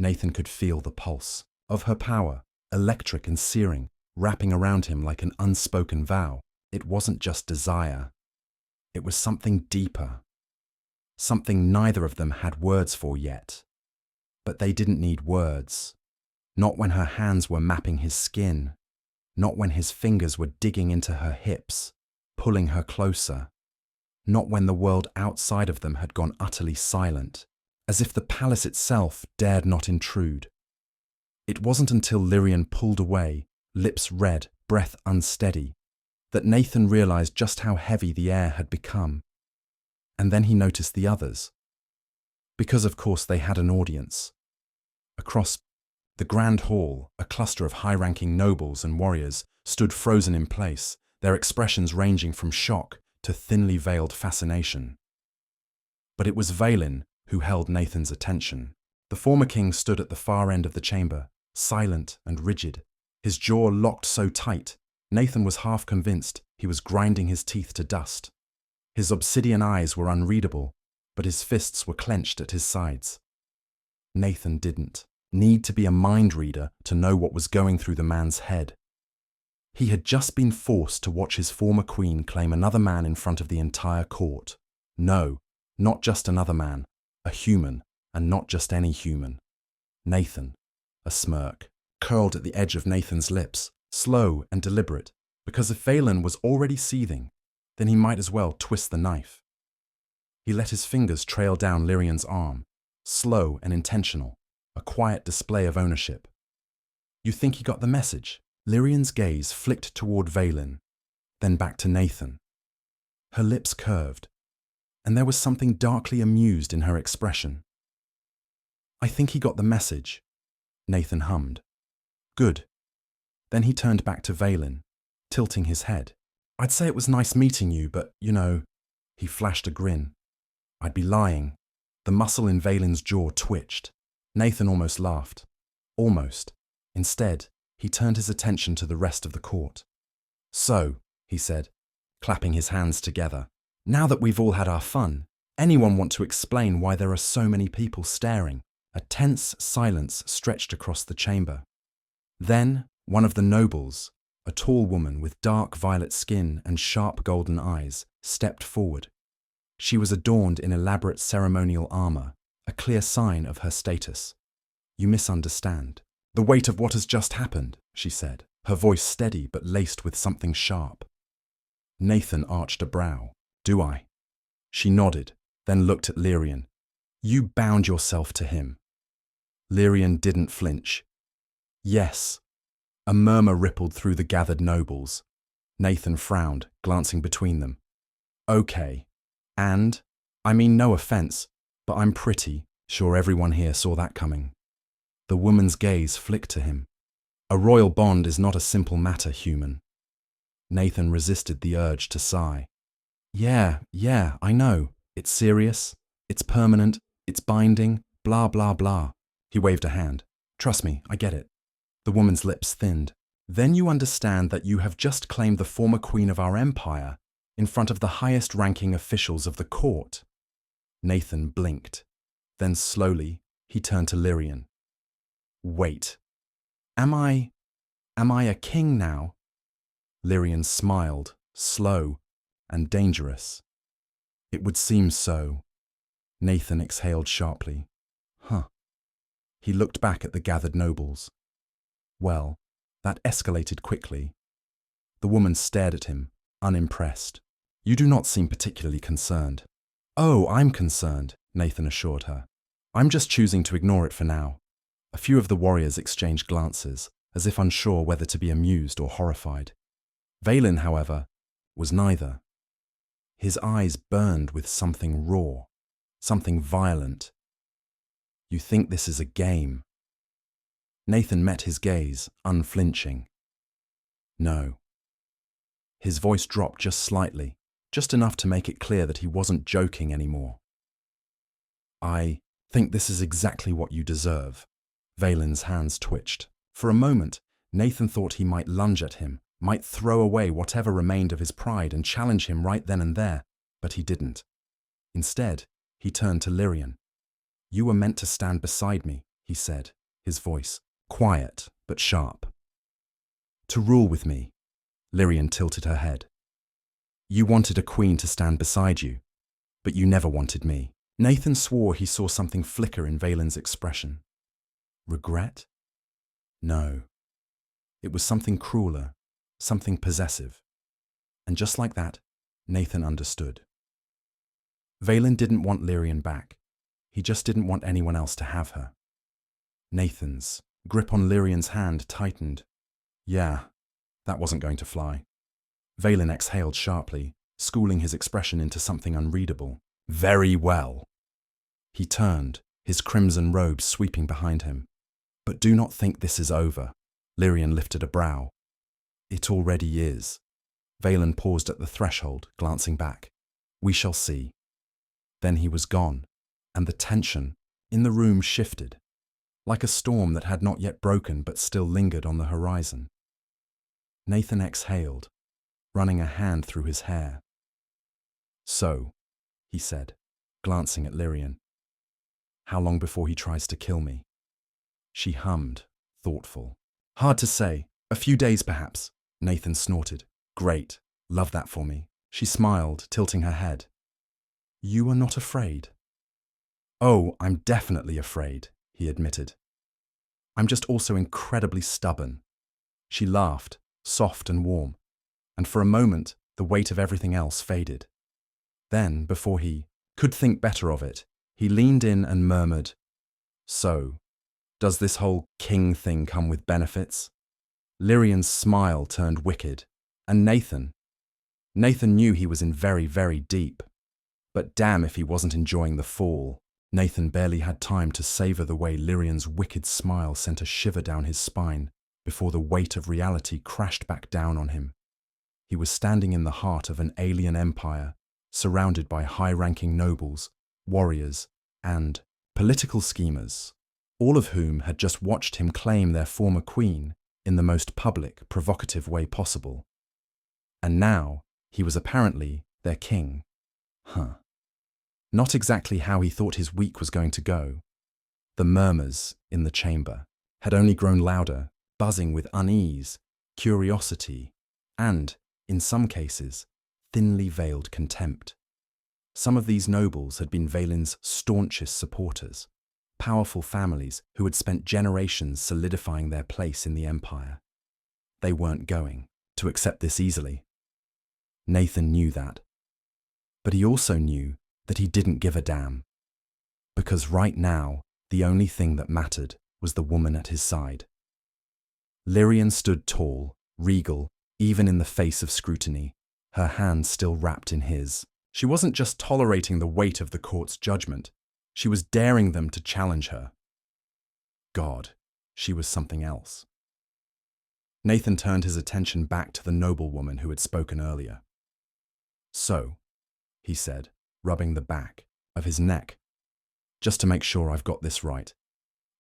Nathan could feel the pulse of her power, electric and searing, wrapping around him like an unspoken vow. It wasn't just desire. It was something deeper. Something neither of them had words for yet. But they didn't need words. Not when her hands were mapping his skin. Not when his fingers were digging into her hips, pulling her closer. Not when the world outside of them had gone utterly silent, as if the palace itself dared not intrude. It wasn't until Lyrian pulled away, lips red, breath unsteady, that Nathan realized just how heavy the air had become. And then he noticed the others. Because of course they had an audience. Across the grand hall, a cluster of high-ranking nobles and warriors stood frozen in place, their expressions ranging from shock to thinly veiled fascination. But it was Valen who held Nathan's attention. The former king stood at the far end of the chamber, silent and rigid, his jaw locked so tight, Nathan was half convinced he was grinding his teeth to dust. His obsidian eyes were unreadable, but his fists were clenched at his sides. Nathan didn't need to be a mind reader to know what was going through the man's head. He had just been forced to watch his former queen claim another man in front of the entire court. No, not just another man, a human, and not just any human. Nathan. A smirk curled at the edge of Nathan's lips, slow and deliberate, because if Valen was already seething, then he might as well twist the knife. He let his fingers trail down Lyrian's arm, slow and intentional, a quiet display of ownership. You think he got the message? Lyrian's gaze flicked toward Valen, then back to Nathan. Her lips curved, and there was something darkly amused in her expression. I think he got the message, Nathan hummed. Good. Then he turned back to Valen, tilting his head. I'd say it was nice meeting you, but, he flashed a grin. I'd be lying. The muscle in Valen's jaw twitched. Nathan almost laughed. Almost. Instead, he turned his attention to the rest of the court. So, he said, clapping his hands together, now that we've all had our fun, anyone want to explain why there are so many people staring? A tense silence stretched across the chamber. Then, one of the nobles, a tall woman with dark violet skin and sharp golden eyes, stepped forward. She was adorned in elaborate ceremonial armor, a clear sign of her status. You misunderstand. The weight of what has just happened, she said, her voice steady but laced with something sharp. Nathan arched a brow. Do I? She nodded, then looked at Lyrian. You bound yourself to him. Lyrian didn't flinch. Yes. A murmur rippled through the gathered nobles. Nathan frowned, glancing between them. Okay. And, I mean no offense, but I'm pretty sure everyone here saw that coming. The woman's gaze flicked to him. A royal bond is not a simple matter, human. Nathan resisted the urge to sigh. Yeah, I know. It's serious. It's permanent. It's binding. Blah, blah, blah. He waved a hand. Trust me, I get it. The woman's lips thinned. Then you understand that you have just claimed the former queen of our empire in front of the highest-ranking officials of the court. Nathan blinked. Then slowly, he turned to Lyrian. Wait. Am I a king now? Lyrian smiled, slow and dangerous. It would seem so. Nathan exhaled sharply. Huh. He looked back at the gathered nobles. Well, that escalated quickly. The woman stared at him, unimpressed. You do not seem particularly concerned. Oh, I'm concerned, Nathan assured her. I'm just choosing to ignore it for now. A few of the warriors exchanged glances, as if unsure whether to be amused or horrified. Valen, however, was neither. His eyes burned with something raw, something violent. You think this is a game? Nathan met his gaze, unflinching. No. His voice dropped just slightly, just enough to make it clear that he wasn't joking anymore. I think this is exactly what you deserve. Valen's hands twitched. For a moment, Nathan thought he might lunge at him, might throw away whatever remained of his pride and challenge him right then and there, but he didn't. Instead, he turned to Lyrian. You were meant to stand beside me, he said, his voice quiet but sharp. To rule with me. Lyrian tilted her head. You wanted a queen to stand beside you, but you never wanted me. Nathan swore he saw something flicker in Valen's expression. Regret? No. It was something crueler, something possessive. And just like that, Nathan understood. Valen didn't want Lyrian back. He just didn't want anyone else to have her. Nathan's grip on Lyrian's hand tightened. Yeah, that wasn't going to fly. Valen exhaled sharply, schooling his expression into something unreadable. Very well. He turned, his crimson robe sweeping behind him. But do not think this is over. Lyrian lifted a brow. It already is. Valen paused at the threshold, glancing back. We shall see. Then he was gone, and the tension in the room shifted, like a storm that had not yet broken but still lingered on the horizon. Nathan exhaled, running a hand through his hair. So, he said, glancing at Lyrian. How long before he tries to kill me? She hummed, thoughtful. Hard to say. A few days, perhaps. Nathan snorted. Great. Love that for me. She smiled, tilting her head. You are not afraid? Oh, I'm definitely afraid, he admitted. I'm just also incredibly stubborn. She laughed, soft and warm, and for a moment the weight of everything else faded. Then, before he could think better of it, he leaned in and murmured, So, does this whole king thing come with benefits? Lyrian's smile turned wicked, and Nathan knew he was in very, very deep. But damn if he wasn't enjoying the fall. Nathan barely had time to savor the way Lyrian's wicked smile sent a shiver down his spine before the weight of reality crashed back down on him. He was standing in the heart of an alien empire, surrounded by high-ranking nobles, warriors, and political schemers, all of whom had just watched him claim their former queen in the most public, provocative way possible. And now he was apparently their king. Not exactly how he thought his week was going to go. The murmurs in the chamber had only grown louder, buzzing with unease, curiosity, and, in some cases, thinly veiled contempt. Some of these nobles had been Valen's staunchest supporters, powerful families who had spent generations solidifying their place in the empire. They weren't going to accept this easily. Nathan knew that. But he also knew that he didn't give a damn. Because right now, the only thing that mattered was the woman at his side. Lyrian stood tall, regal, even in the face of scrutiny, her hand still wrapped in his. She wasn't just tolerating the weight of the court's judgment, she was daring them to challenge her. God, she was something else. Nathan turned his attention back to the noblewoman who had spoken earlier. So, he said, rubbing the back of his neck, just to make sure I've got this right.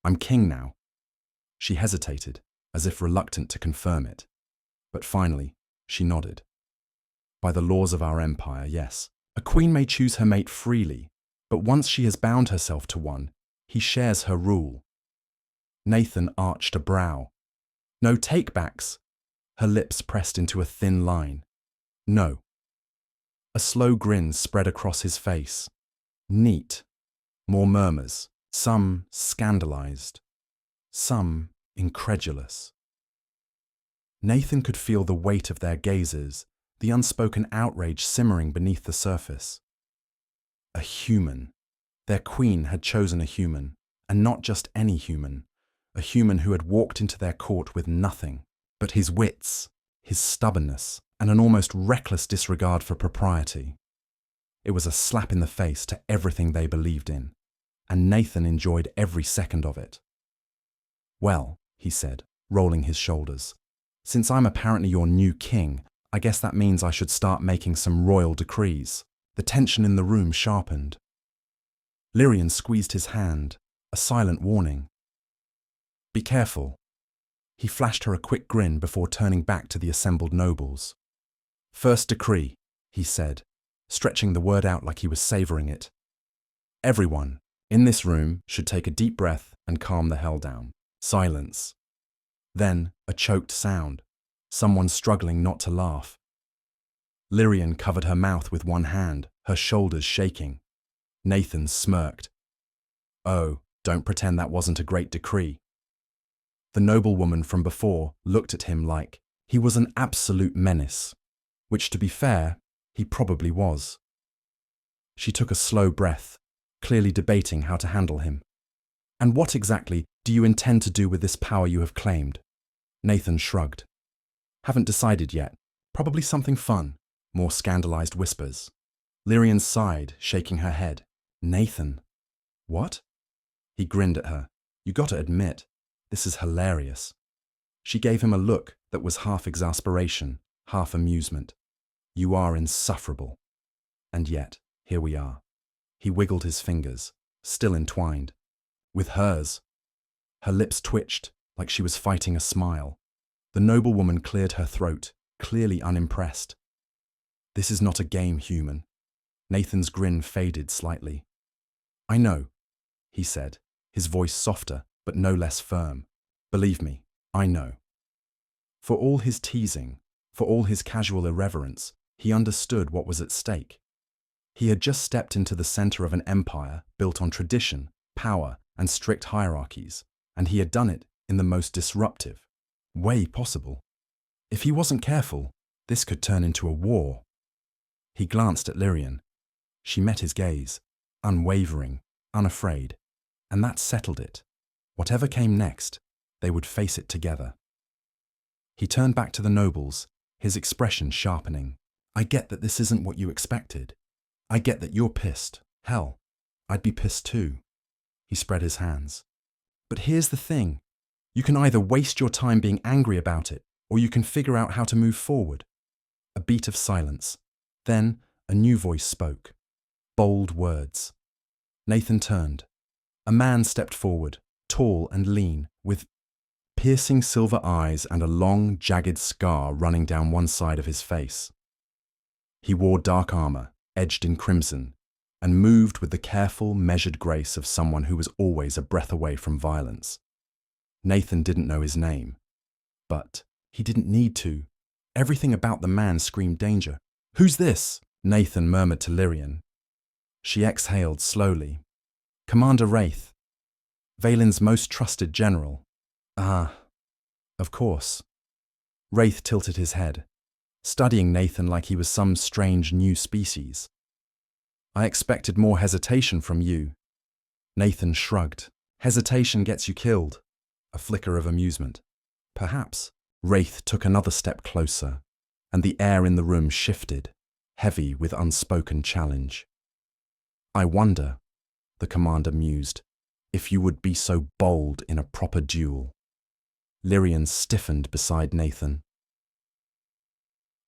I'm king now. She hesitated, as if reluctant to confirm it, but finally, she nodded. By the laws of our empire, yes. A queen may choose her mate freely, but once she has bound herself to one, he shares her rule. Nathan arched a brow. No take-backs. Her lips pressed into a thin line. No. A slow grin spread across his face. Neat. More murmurs, some scandalized, some incredulous. Nathan could feel the weight of their gazes, the unspoken outrage simmering beneath the surface. A human. Their queen had chosen a human, and not just any human, a human who had walked into their court with nothing but his wits, his stubbornness, and an almost reckless disregard for propriety. It was a slap in the face to everything they believed in, and Nathan enjoyed every second of it. Well, he said, rolling his shoulders, since I'm apparently your new king, I guess that means I should start making some royal decrees. The tension in the room sharpened. Lyrian squeezed his hand, a silent warning. Be careful. He flashed her a quick grin before turning back to the assembled nobles. First decree, he said, stretching the word out like he was savoring it. Everyone in this room should take a deep breath and calm the hell down. Silence. Then, a choked sound. Someone struggling not to laugh. Lyrian covered her mouth with one hand, her shoulders shaking. Nathan smirked. Oh, don't pretend that wasn't a great decree. The noblewoman from before looked at him like he was an absolute menace, which, to be fair, he probably was. She took a slow breath, clearly debating how to handle him. And what exactly do you intend to do with this power you have claimed? Nathan shrugged. Haven't decided yet. Probably something fun. More scandalized whispers. Lyrian sighed, shaking her head. Nathan. What? He grinned at her. You gotta admit, this is hilarious. She gave him a look that was half exasperation, half amusement. You are insufferable. And yet, here we are. He wiggled his fingers, still entwined. With hers. Her lips twitched, like she was fighting a smile. The noblewoman cleared her throat, clearly unimpressed. This is not a game, human. Nathan's grin faded slightly. I know, he said, his voice softer, but no less firm. Believe me, I know. For all his teasing, for all his casual irreverence, he understood what was at stake. He had just stepped into the center of an empire built on tradition, power, and strict hierarchies, and he had done it in the most disruptive way possible. If he wasn't careful, this could turn into a war. He glanced at Lyrian. She met his gaze, unwavering, unafraid, and that settled it. Whatever came next, they would face it together. He turned back to the nobles, his expression sharpening. I get that this isn't what you expected. I get that you're pissed. Hell, I'd be pissed too. He spread his hands. But here's the thing. You can either waste your time being angry about it, or you can figure out how to move forward. A beat of silence. Then a new voice spoke. Bold words. Nathan turned. A man stepped forward, tall and lean, with piercing silver eyes and a long, jagged scar running down one side of his face. He wore dark armor, edged in crimson, and moved with the careful, measured grace of someone who was always a breath away from violence. Nathan didn't know his name, but he didn't need to. Everything about the man screamed danger. Who's this? Nathan murmured to Lyrian. She exhaled slowly. Commander Wraith, Valen's most trusted general. Ah, of course. Wraith tilted his head, studying Nathan like he was some strange new species. I expected more hesitation from you. Nathan shrugged. Hesitation gets you killed. A flicker of amusement. Perhaps. Wraith took another step closer, and the air in the room shifted, heavy with unspoken challenge. I wonder, the commander mused, if you would be so bold in a proper duel. Lyrian stiffened beside Nathan.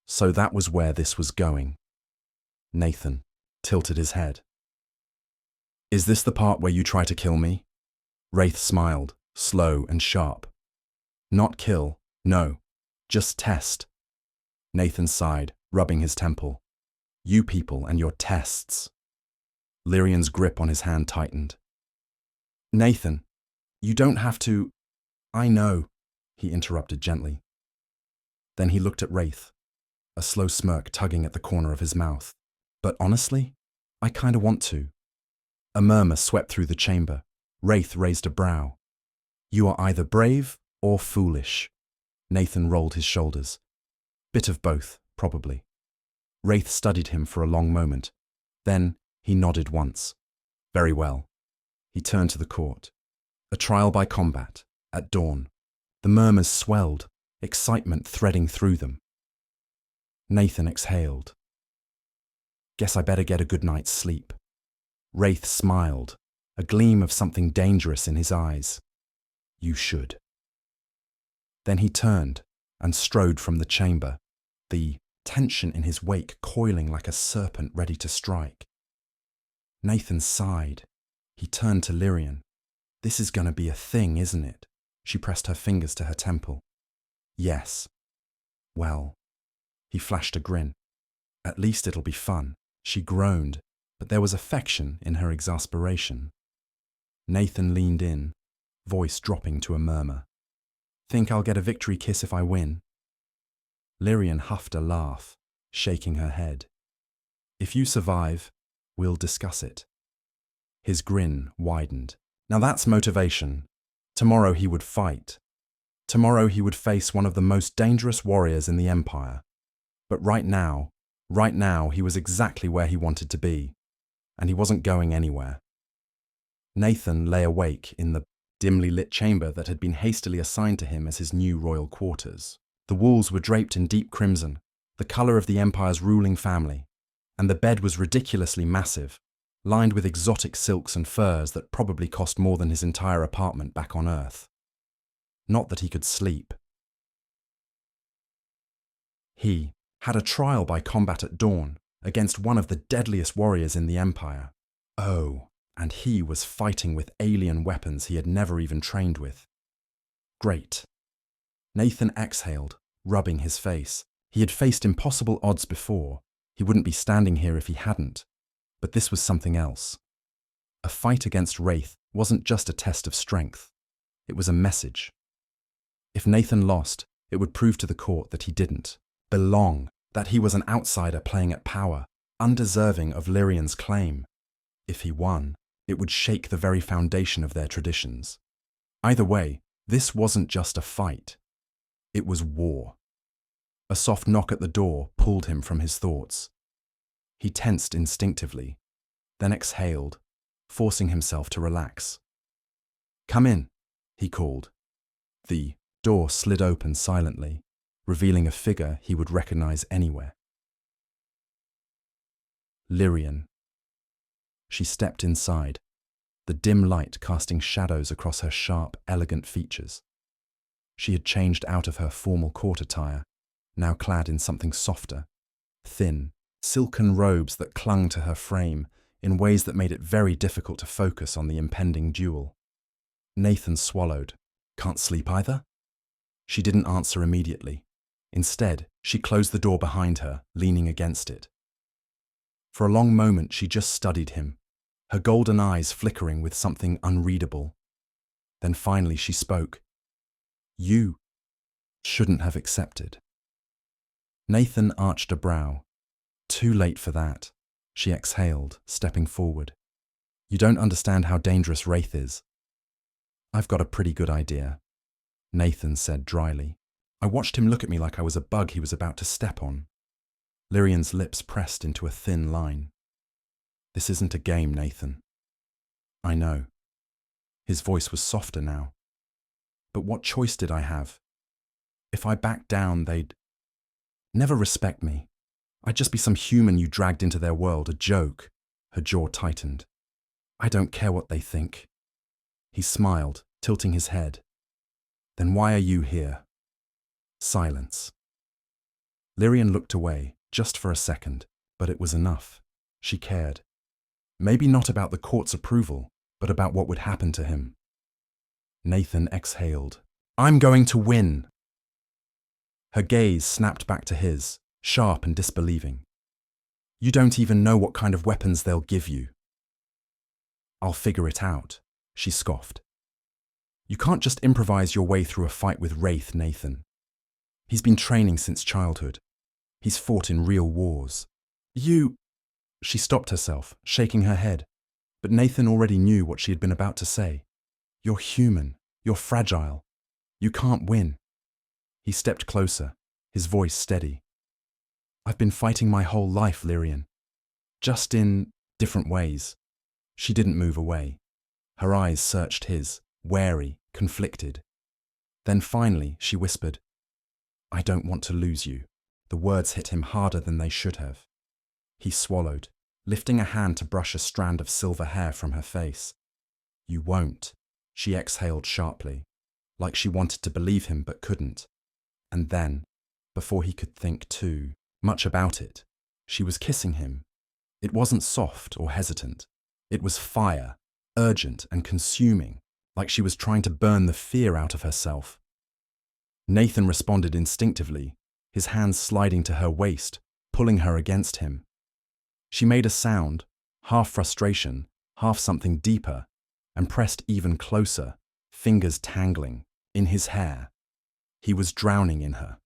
So that was where this was going. Nathan tilted his head. Is this the part where you try to kill me? Wraith smiled, slow and sharp. Not kill, no, just test. Nathan sighed, rubbing his temple. You people and your tests. Lyrian's grip on his hand tightened. Nathan, you don't have to. I know, he interrupted gently. Then he looked at Wraith, a slow smirk tugging at the corner of his mouth. But honestly, I kinda want to. A murmur swept through the chamber. Wraith raised a brow. You are either brave or foolish. Nathan rolled his shoulders. Bit of both, probably. Wraith studied him for a long moment. Then he nodded once. Very well. He turned to the court. A trial by combat, at dawn. The murmurs swelled, excitement threading through them. Nathan exhaled. Guess I better get a good night's sleep. Wraith smiled, a gleam of something dangerous in his eyes. You should. Then he turned and strode from the chamber, the tension in his wake coiling like a serpent ready to strike. Nathan sighed. He turned to Lyrian. This is gonna be a thing, isn't it? She pressed her fingers to her temple. Yes. Well. He flashed a grin. At least it'll be fun. She groaned, but there was affection in her exasperation. Nathan leaned in, voice dropping to a murmur. Think I'll get a victory kiss if I win? Lyrian huffed a laugh, shaking her head. If you survive, we'll discuss it. His grin widened. Now that's motivation. Tomorrow he would fight. Tomorrow he would face one of the most dangerous warriors in the Empire. But right now, he was exactly where he wanted to be, and he wasn't going anywhere. Nathan lay awake in the dimly lit chamber that had been hastily assigned to him as his new royal quarters. The walls were draped in deep crimson, the colour of the Empire's ruling family, and the bed was ridiculously massive, lined with exotic silks and furs that probably cost more than his entire apartment back on Earth. Not that he could sleep. He had a trial by combat at dawn against one of the deadliest warriors in the Empire. Oh, and he was fighting with alien weapons he had never even trained with. Great. Nathan exhaled, rubbing his face. He had faced impossible odds before. He wouldn't be standing here if he hadn't. But this was something else. A fight against Wraith wasn't just a test of strength. It was a message. If Nathan lost, it would prove to the court that he didn't belong, that he was an outsider playing at power, undeserving of Lyrian's claim. If he won, it would shake the very foundation of their traditions. Either way, this wasn't just a fight. It was war. A soft knock at the door pulled him from his thoughts. He tensed instinctively, then exhaled, forcing himself to relax. "Come in," he called. The door slid open silently, revealing a figure he would recognize anywhere. Lyrian. She stepped inside, the dim light casting shadows across her sharp, elegant features. She had changed out of her formal court attire, now clad in something softer, thin, silken robes that clung to her frame in ways that made it very difficult to focus on the impending duel. Nathan swallowed. "Can't sleep either?" She didn't answer immediately. Instead, she closed the door behind her, leaning against it. For a long moment, she just studied him, her golden eyes flickering with something unreadable. Then finally she spoke. "You shouldn't have accepted." Nathan arched a brow. "Too late for that," she exhaled, stepping forward. "You don't understand how dangerous Wraith is." "I've got a pretty good idea," Nathan said dryly. I watched him look at me like I was a bug he was about to step on. Lyrian's lips pressed into a thin line. "This isn't a game, Nathan." "I know." His voice was softer now. "But what choice did I have? If I backed down, they'd never respect me. I'd just be some human you dragged into their world, a joke." Her jaw tightened. "I don't care what they think." He smiled, tilting his head. "Then why are you here?" Silence. Lyrian looked away, just for a second, but it was enough. She cared. Maybe not about the court's approval, but about what would happen to him. Nathan exhaled. "I'm going to win." Her gaze snapped back to his, sharp and disbelieving. "You don't even know what kind of weapons they'll give you." "I'll figure it out," she scoffed. "You can't just improvise your way through a fight with Wraith, Nathan. He's been training since childhood. He's fought in real wars. You—" She stopped herself, shaking her head, but Nathan already knew what she had been about to say. "You're human. You're fragile. You can't win." He stepped closer, his voice steady. "I've been fighting my whole life, Lyrian. Just in different ways." She didn't move away. Her eyes searched his, wary, conflicted. Then finally, she whispered, "I don't want to lose you." The words hit him harder than they should have. He swallowed, lifting a hand to brush a strand of silver hair from her face. "You won't," she exhaled sharply, like she wanted to believe him but couldn't. And then, before he could think too much about it, she was kissing him. It wasn't soft or hesitant. It was fire, urgent and consuming, like she was trying to burn the fear out of herself. Nathan responded instinctively, his hands sliding to her waist, pulling her against him. She made a sound, half frustration, half something deeper, and pressed even closer, fingers tangling, in his hair. He was drowning in her.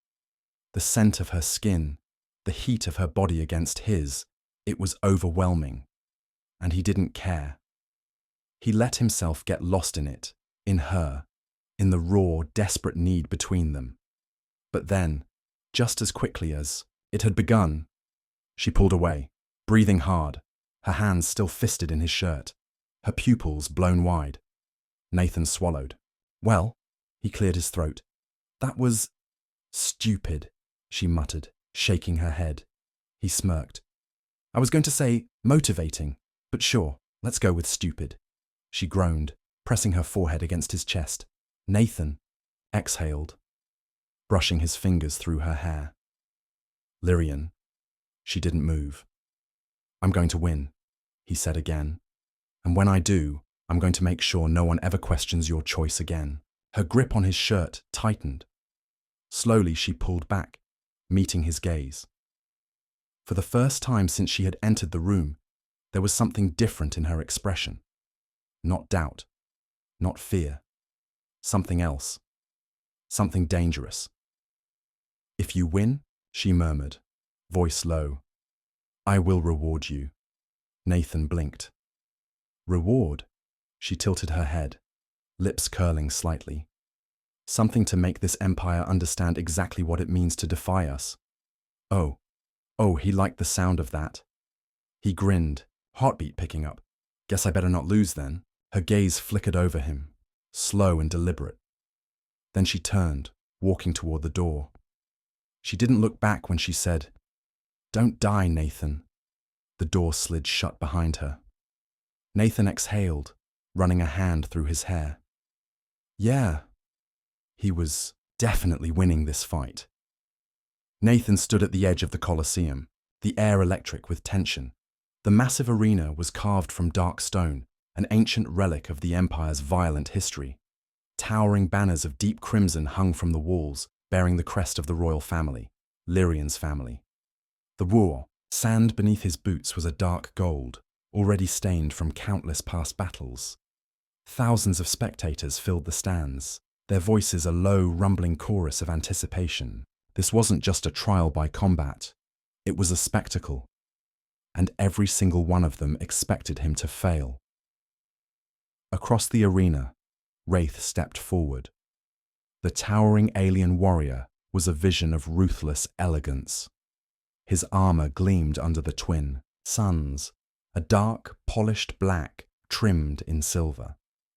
The scent of her skin, the heat of her body against his, it was overwhelming. And he didn't care. He let himself get lost in it, in her, in the raw, desperate need between them. But then, just as quickly as it had begun, she pulled away, breathing hard, her hands still fisted in his shirt, her pupils blown wide. Nathan swallowed. Well, he cleared his throat. That was stupid, she muttered, shaking her head. He smirked. I was going to say motivating, but sure, let's go with stupid. She groaned, pressing her forehead against his chest. Nathan exhaled, brushing his fingers through her hair. Lyrian. She didn't move. I'm going to win, he said again. And when I do, I'm going to make sure no one ever questions your choice again. Her grip on his shirt tightened. Slowly she pulled back, meeting his gaze. For the first time since she had entered the room, there was something different in her expression. Not doubt, not fear. Something else. Something dangerous. If you win, she murmured, voice low, I will reward you. Nathan blinked. Reward? She tilted her head, lips curling slightly. Something to make this empire understand exactly what it means to defy us. Oh, he liked the sound of that. He grinned, heartbeat picking up. Guess I better not lose then. Her gaze flickered over him, slow and deliberate. Then she turned, walking toward the door. She didn't look back when she said, Don't die, Nathan. The door slid shut behind her. Nathan exhaled, running a hand through his hair. Yeah. He was definitely winning this fight. Nathan stood at the edge of the Colosseum, the air electric with tension. The massive arena was carved from dark stone, an ancient relic of the Empire's violent history. Towering banners of deep crimson hung from the walls, bearing the crest of the royal family, Lyrian's family. The war, sand beneath his boots was a dark gold, already stained from countless past battles. Thousands of spectators filled the stands, their voices a low, rumbling chorus of anticipation. This wasn't just a trial by combat, it was a spectacle. And every single one of them expected him to fail. Across the arena, Wraith stepped forward. The towering alien warrior was a vision of ruthless elegance. His armor gleamed under the twin suns, a dark, polished black trimmed in silver.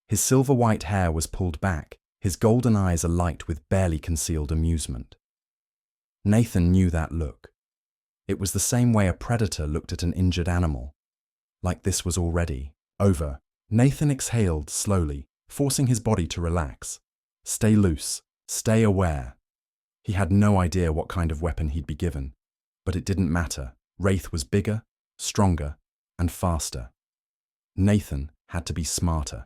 His silver-white hair was pulled back, his golden eyes alight with barely concealed amusement. Nathan knew that look. It was the same way a predator looked at an injured animal. Like this was already over. Nathan exhaled slowly, forcing his body to relax. Stay loose, stay aware. He had no idea what kind of weapon he'd be given, but it didn't matter. Wraith was bigger, stronger, and faster. Nathan had to be smarter.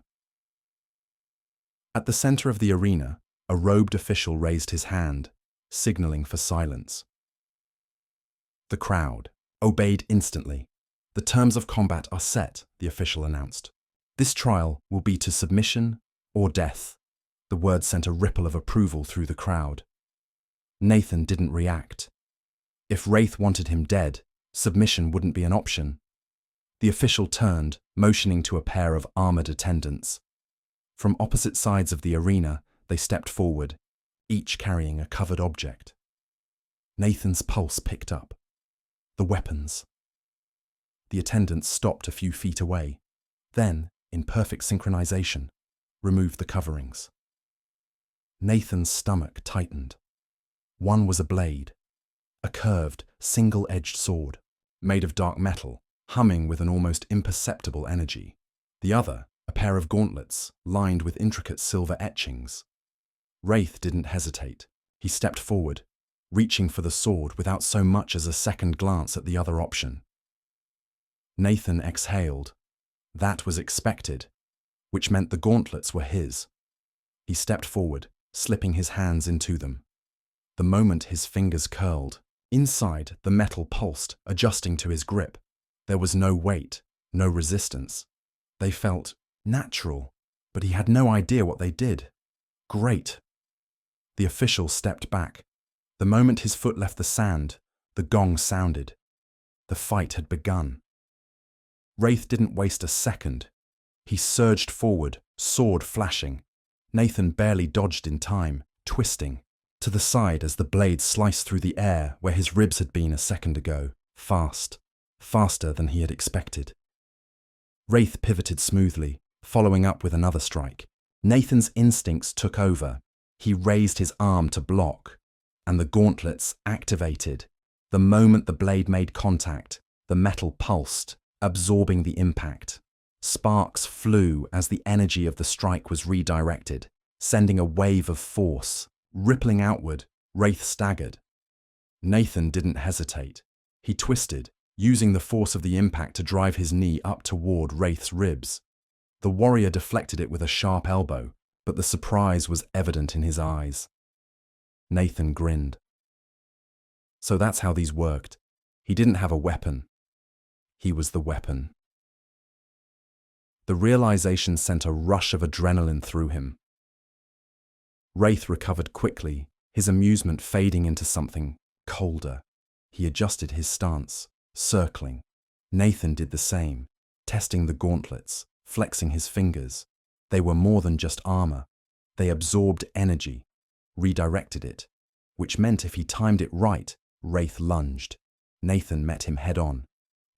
At the center of the arena, a robed official raised his hand, signaling for silence. The crowd obeyed instantly. The terms of combat are set, the official announced. This trial will be to submission or death. The word sent a ripple of approval through the crowd. Nathan didn't react. If Wraith wanted him dead, submission wouldn't be an option. The official turned, motioning to a pair of armored attendants. From opposite sides of the arena, they stepped forward, each carrying a covered object. Nathan's pulse picked up. The weapons. The attendants stopped a few feet away, then, in perfect synchronization, removed the coverings. Nathan's stomach tightened. One was a blade, a curved, single-edged sword, made of dark metal, humming with an almost imperceptible energy. The other, a pair of gauntlets, lined with intricate silver etchings. Wraith didn't hesitate. He stepped forward, reaching for the sword without so much as a second glance at the other option. Nathan exhaled. That was expected, which meant the gauntlets were his. He stepped forward, slipping his hands into them. The moment his fingers curled, inside the metal pulsed, adjusting to his grip. There was no weight, no resistance. They felt natural, but he had no idea what they did. Great. The official stepped back. The moment his foot left the sand, the gong sounded. The fight had begun. Wraith didn't waste a second. He surged forward, sword flashing. Nathan barely dodged in time, twisting to the side as the blade sliced through the air where his ribs had been a second ago, fast, faster than he had expected. Wraith pivoted smoothly, following up with another strike. Nathan's instincts took over. He raised his arm to block, and the gauntlets activated. The moment the blade made contact, the metal pulsed, absorbing the impact. Sparks flew as the energy of the strike was redirected, sending a wave of force. Rippling outward, Wraith staggered. Nathan didn't hesitate. He twisted, using the force of the impact to drive his knee up toward Wraith's ribs. The warrior deflected it with a sharp elbow, but the surprise was evident in his eyes. Nathan grinned. So that's how these worked. He didn't have a weapon. He was the weapon. The realization sent a rush of adrenaline through him. Wraith recovered quickly, his amusement fading into something colder. He adjusted his stance, circling. Nathan did the same, testing the gauntlets, flexing his fingers. They were more than just armor. They absorbed energy, redirected it, which meant if he timed it right, Wraith lunged. Nathan met him head-on.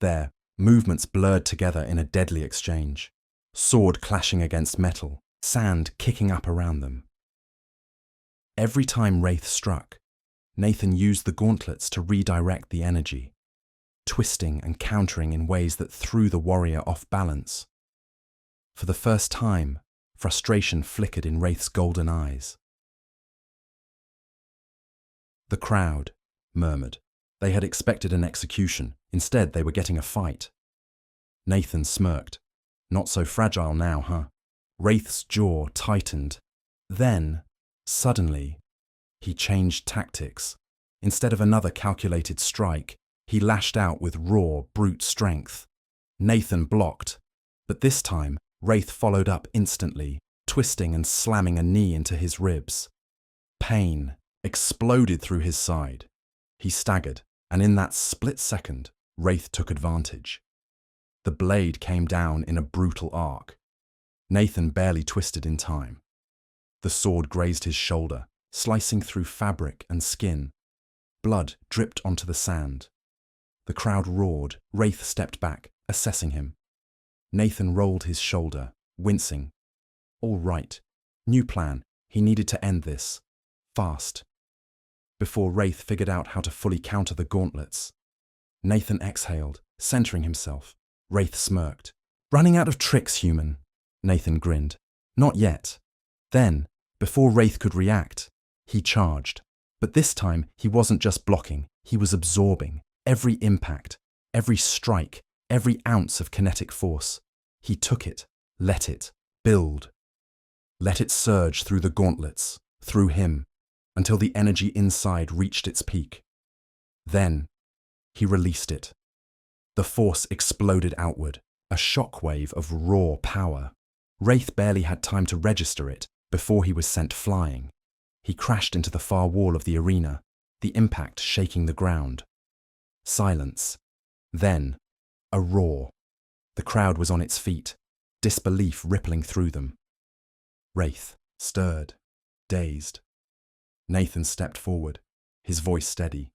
Their movements blurred together in a deadly exchange. Sword clashing against metal, sand kicking up around them. Every time Wraith struck, Nathan used the gauntlets to redirect the energy, twisting and countering in ways that threw the warrior off balance. For the first time, frustration flickered in Wraith's golden eyes. The crowd murmured. They had expected an execution. Instead, they were getting a fight. Nathan smirked. Not so fragile now, huh? Wraith's jaw tightened. Then, suddenly, he changed tactics. Instead of another calculated strike, he lashed out with raw, brute strength. Nathan blocked, but this time, Wraith followed up instantly, twisting and slamming a knee into his ribs. Pain exploded through his side. He staggered, and in that split second, Wraith took advantage. The blade came down in a brutal arc. Nathan barely twisted in time. The sword grazed his shoulder, slicing through fabric and skin. Blood dripped onto the sand. The crowd roared. Wraith stepped back, assessing him. Nathan rolled his shoulder, wincing. All right. New plan. He needed to end this. Fast. Before Wraith figured out how to fully counter the gauntlets. Nathan exhaled, centering himself. Wraith smirked. Running out of tricks, human. Nathan grinned. Not yet. Then, before Wraith could react, he charged. But this time, he wasn't just blocking, he was absorbing every impact, every strike, every ounce of kinetic force. He took it, let it build. Let it surge through the gauntlets, through him, until the energy inside reached its peak. Then, he released it. The force exploded outward, a shockwave of raw power. Wraith barely had time to register it before he was sent flying. He crashed into the far wall of the arena, the impact shaking the ground. Silence. Then, a roar. The crowd was on its feet, disbelief rippling through them. Wraith, stirred, dazed. Nathan stepped forward, his voice steady.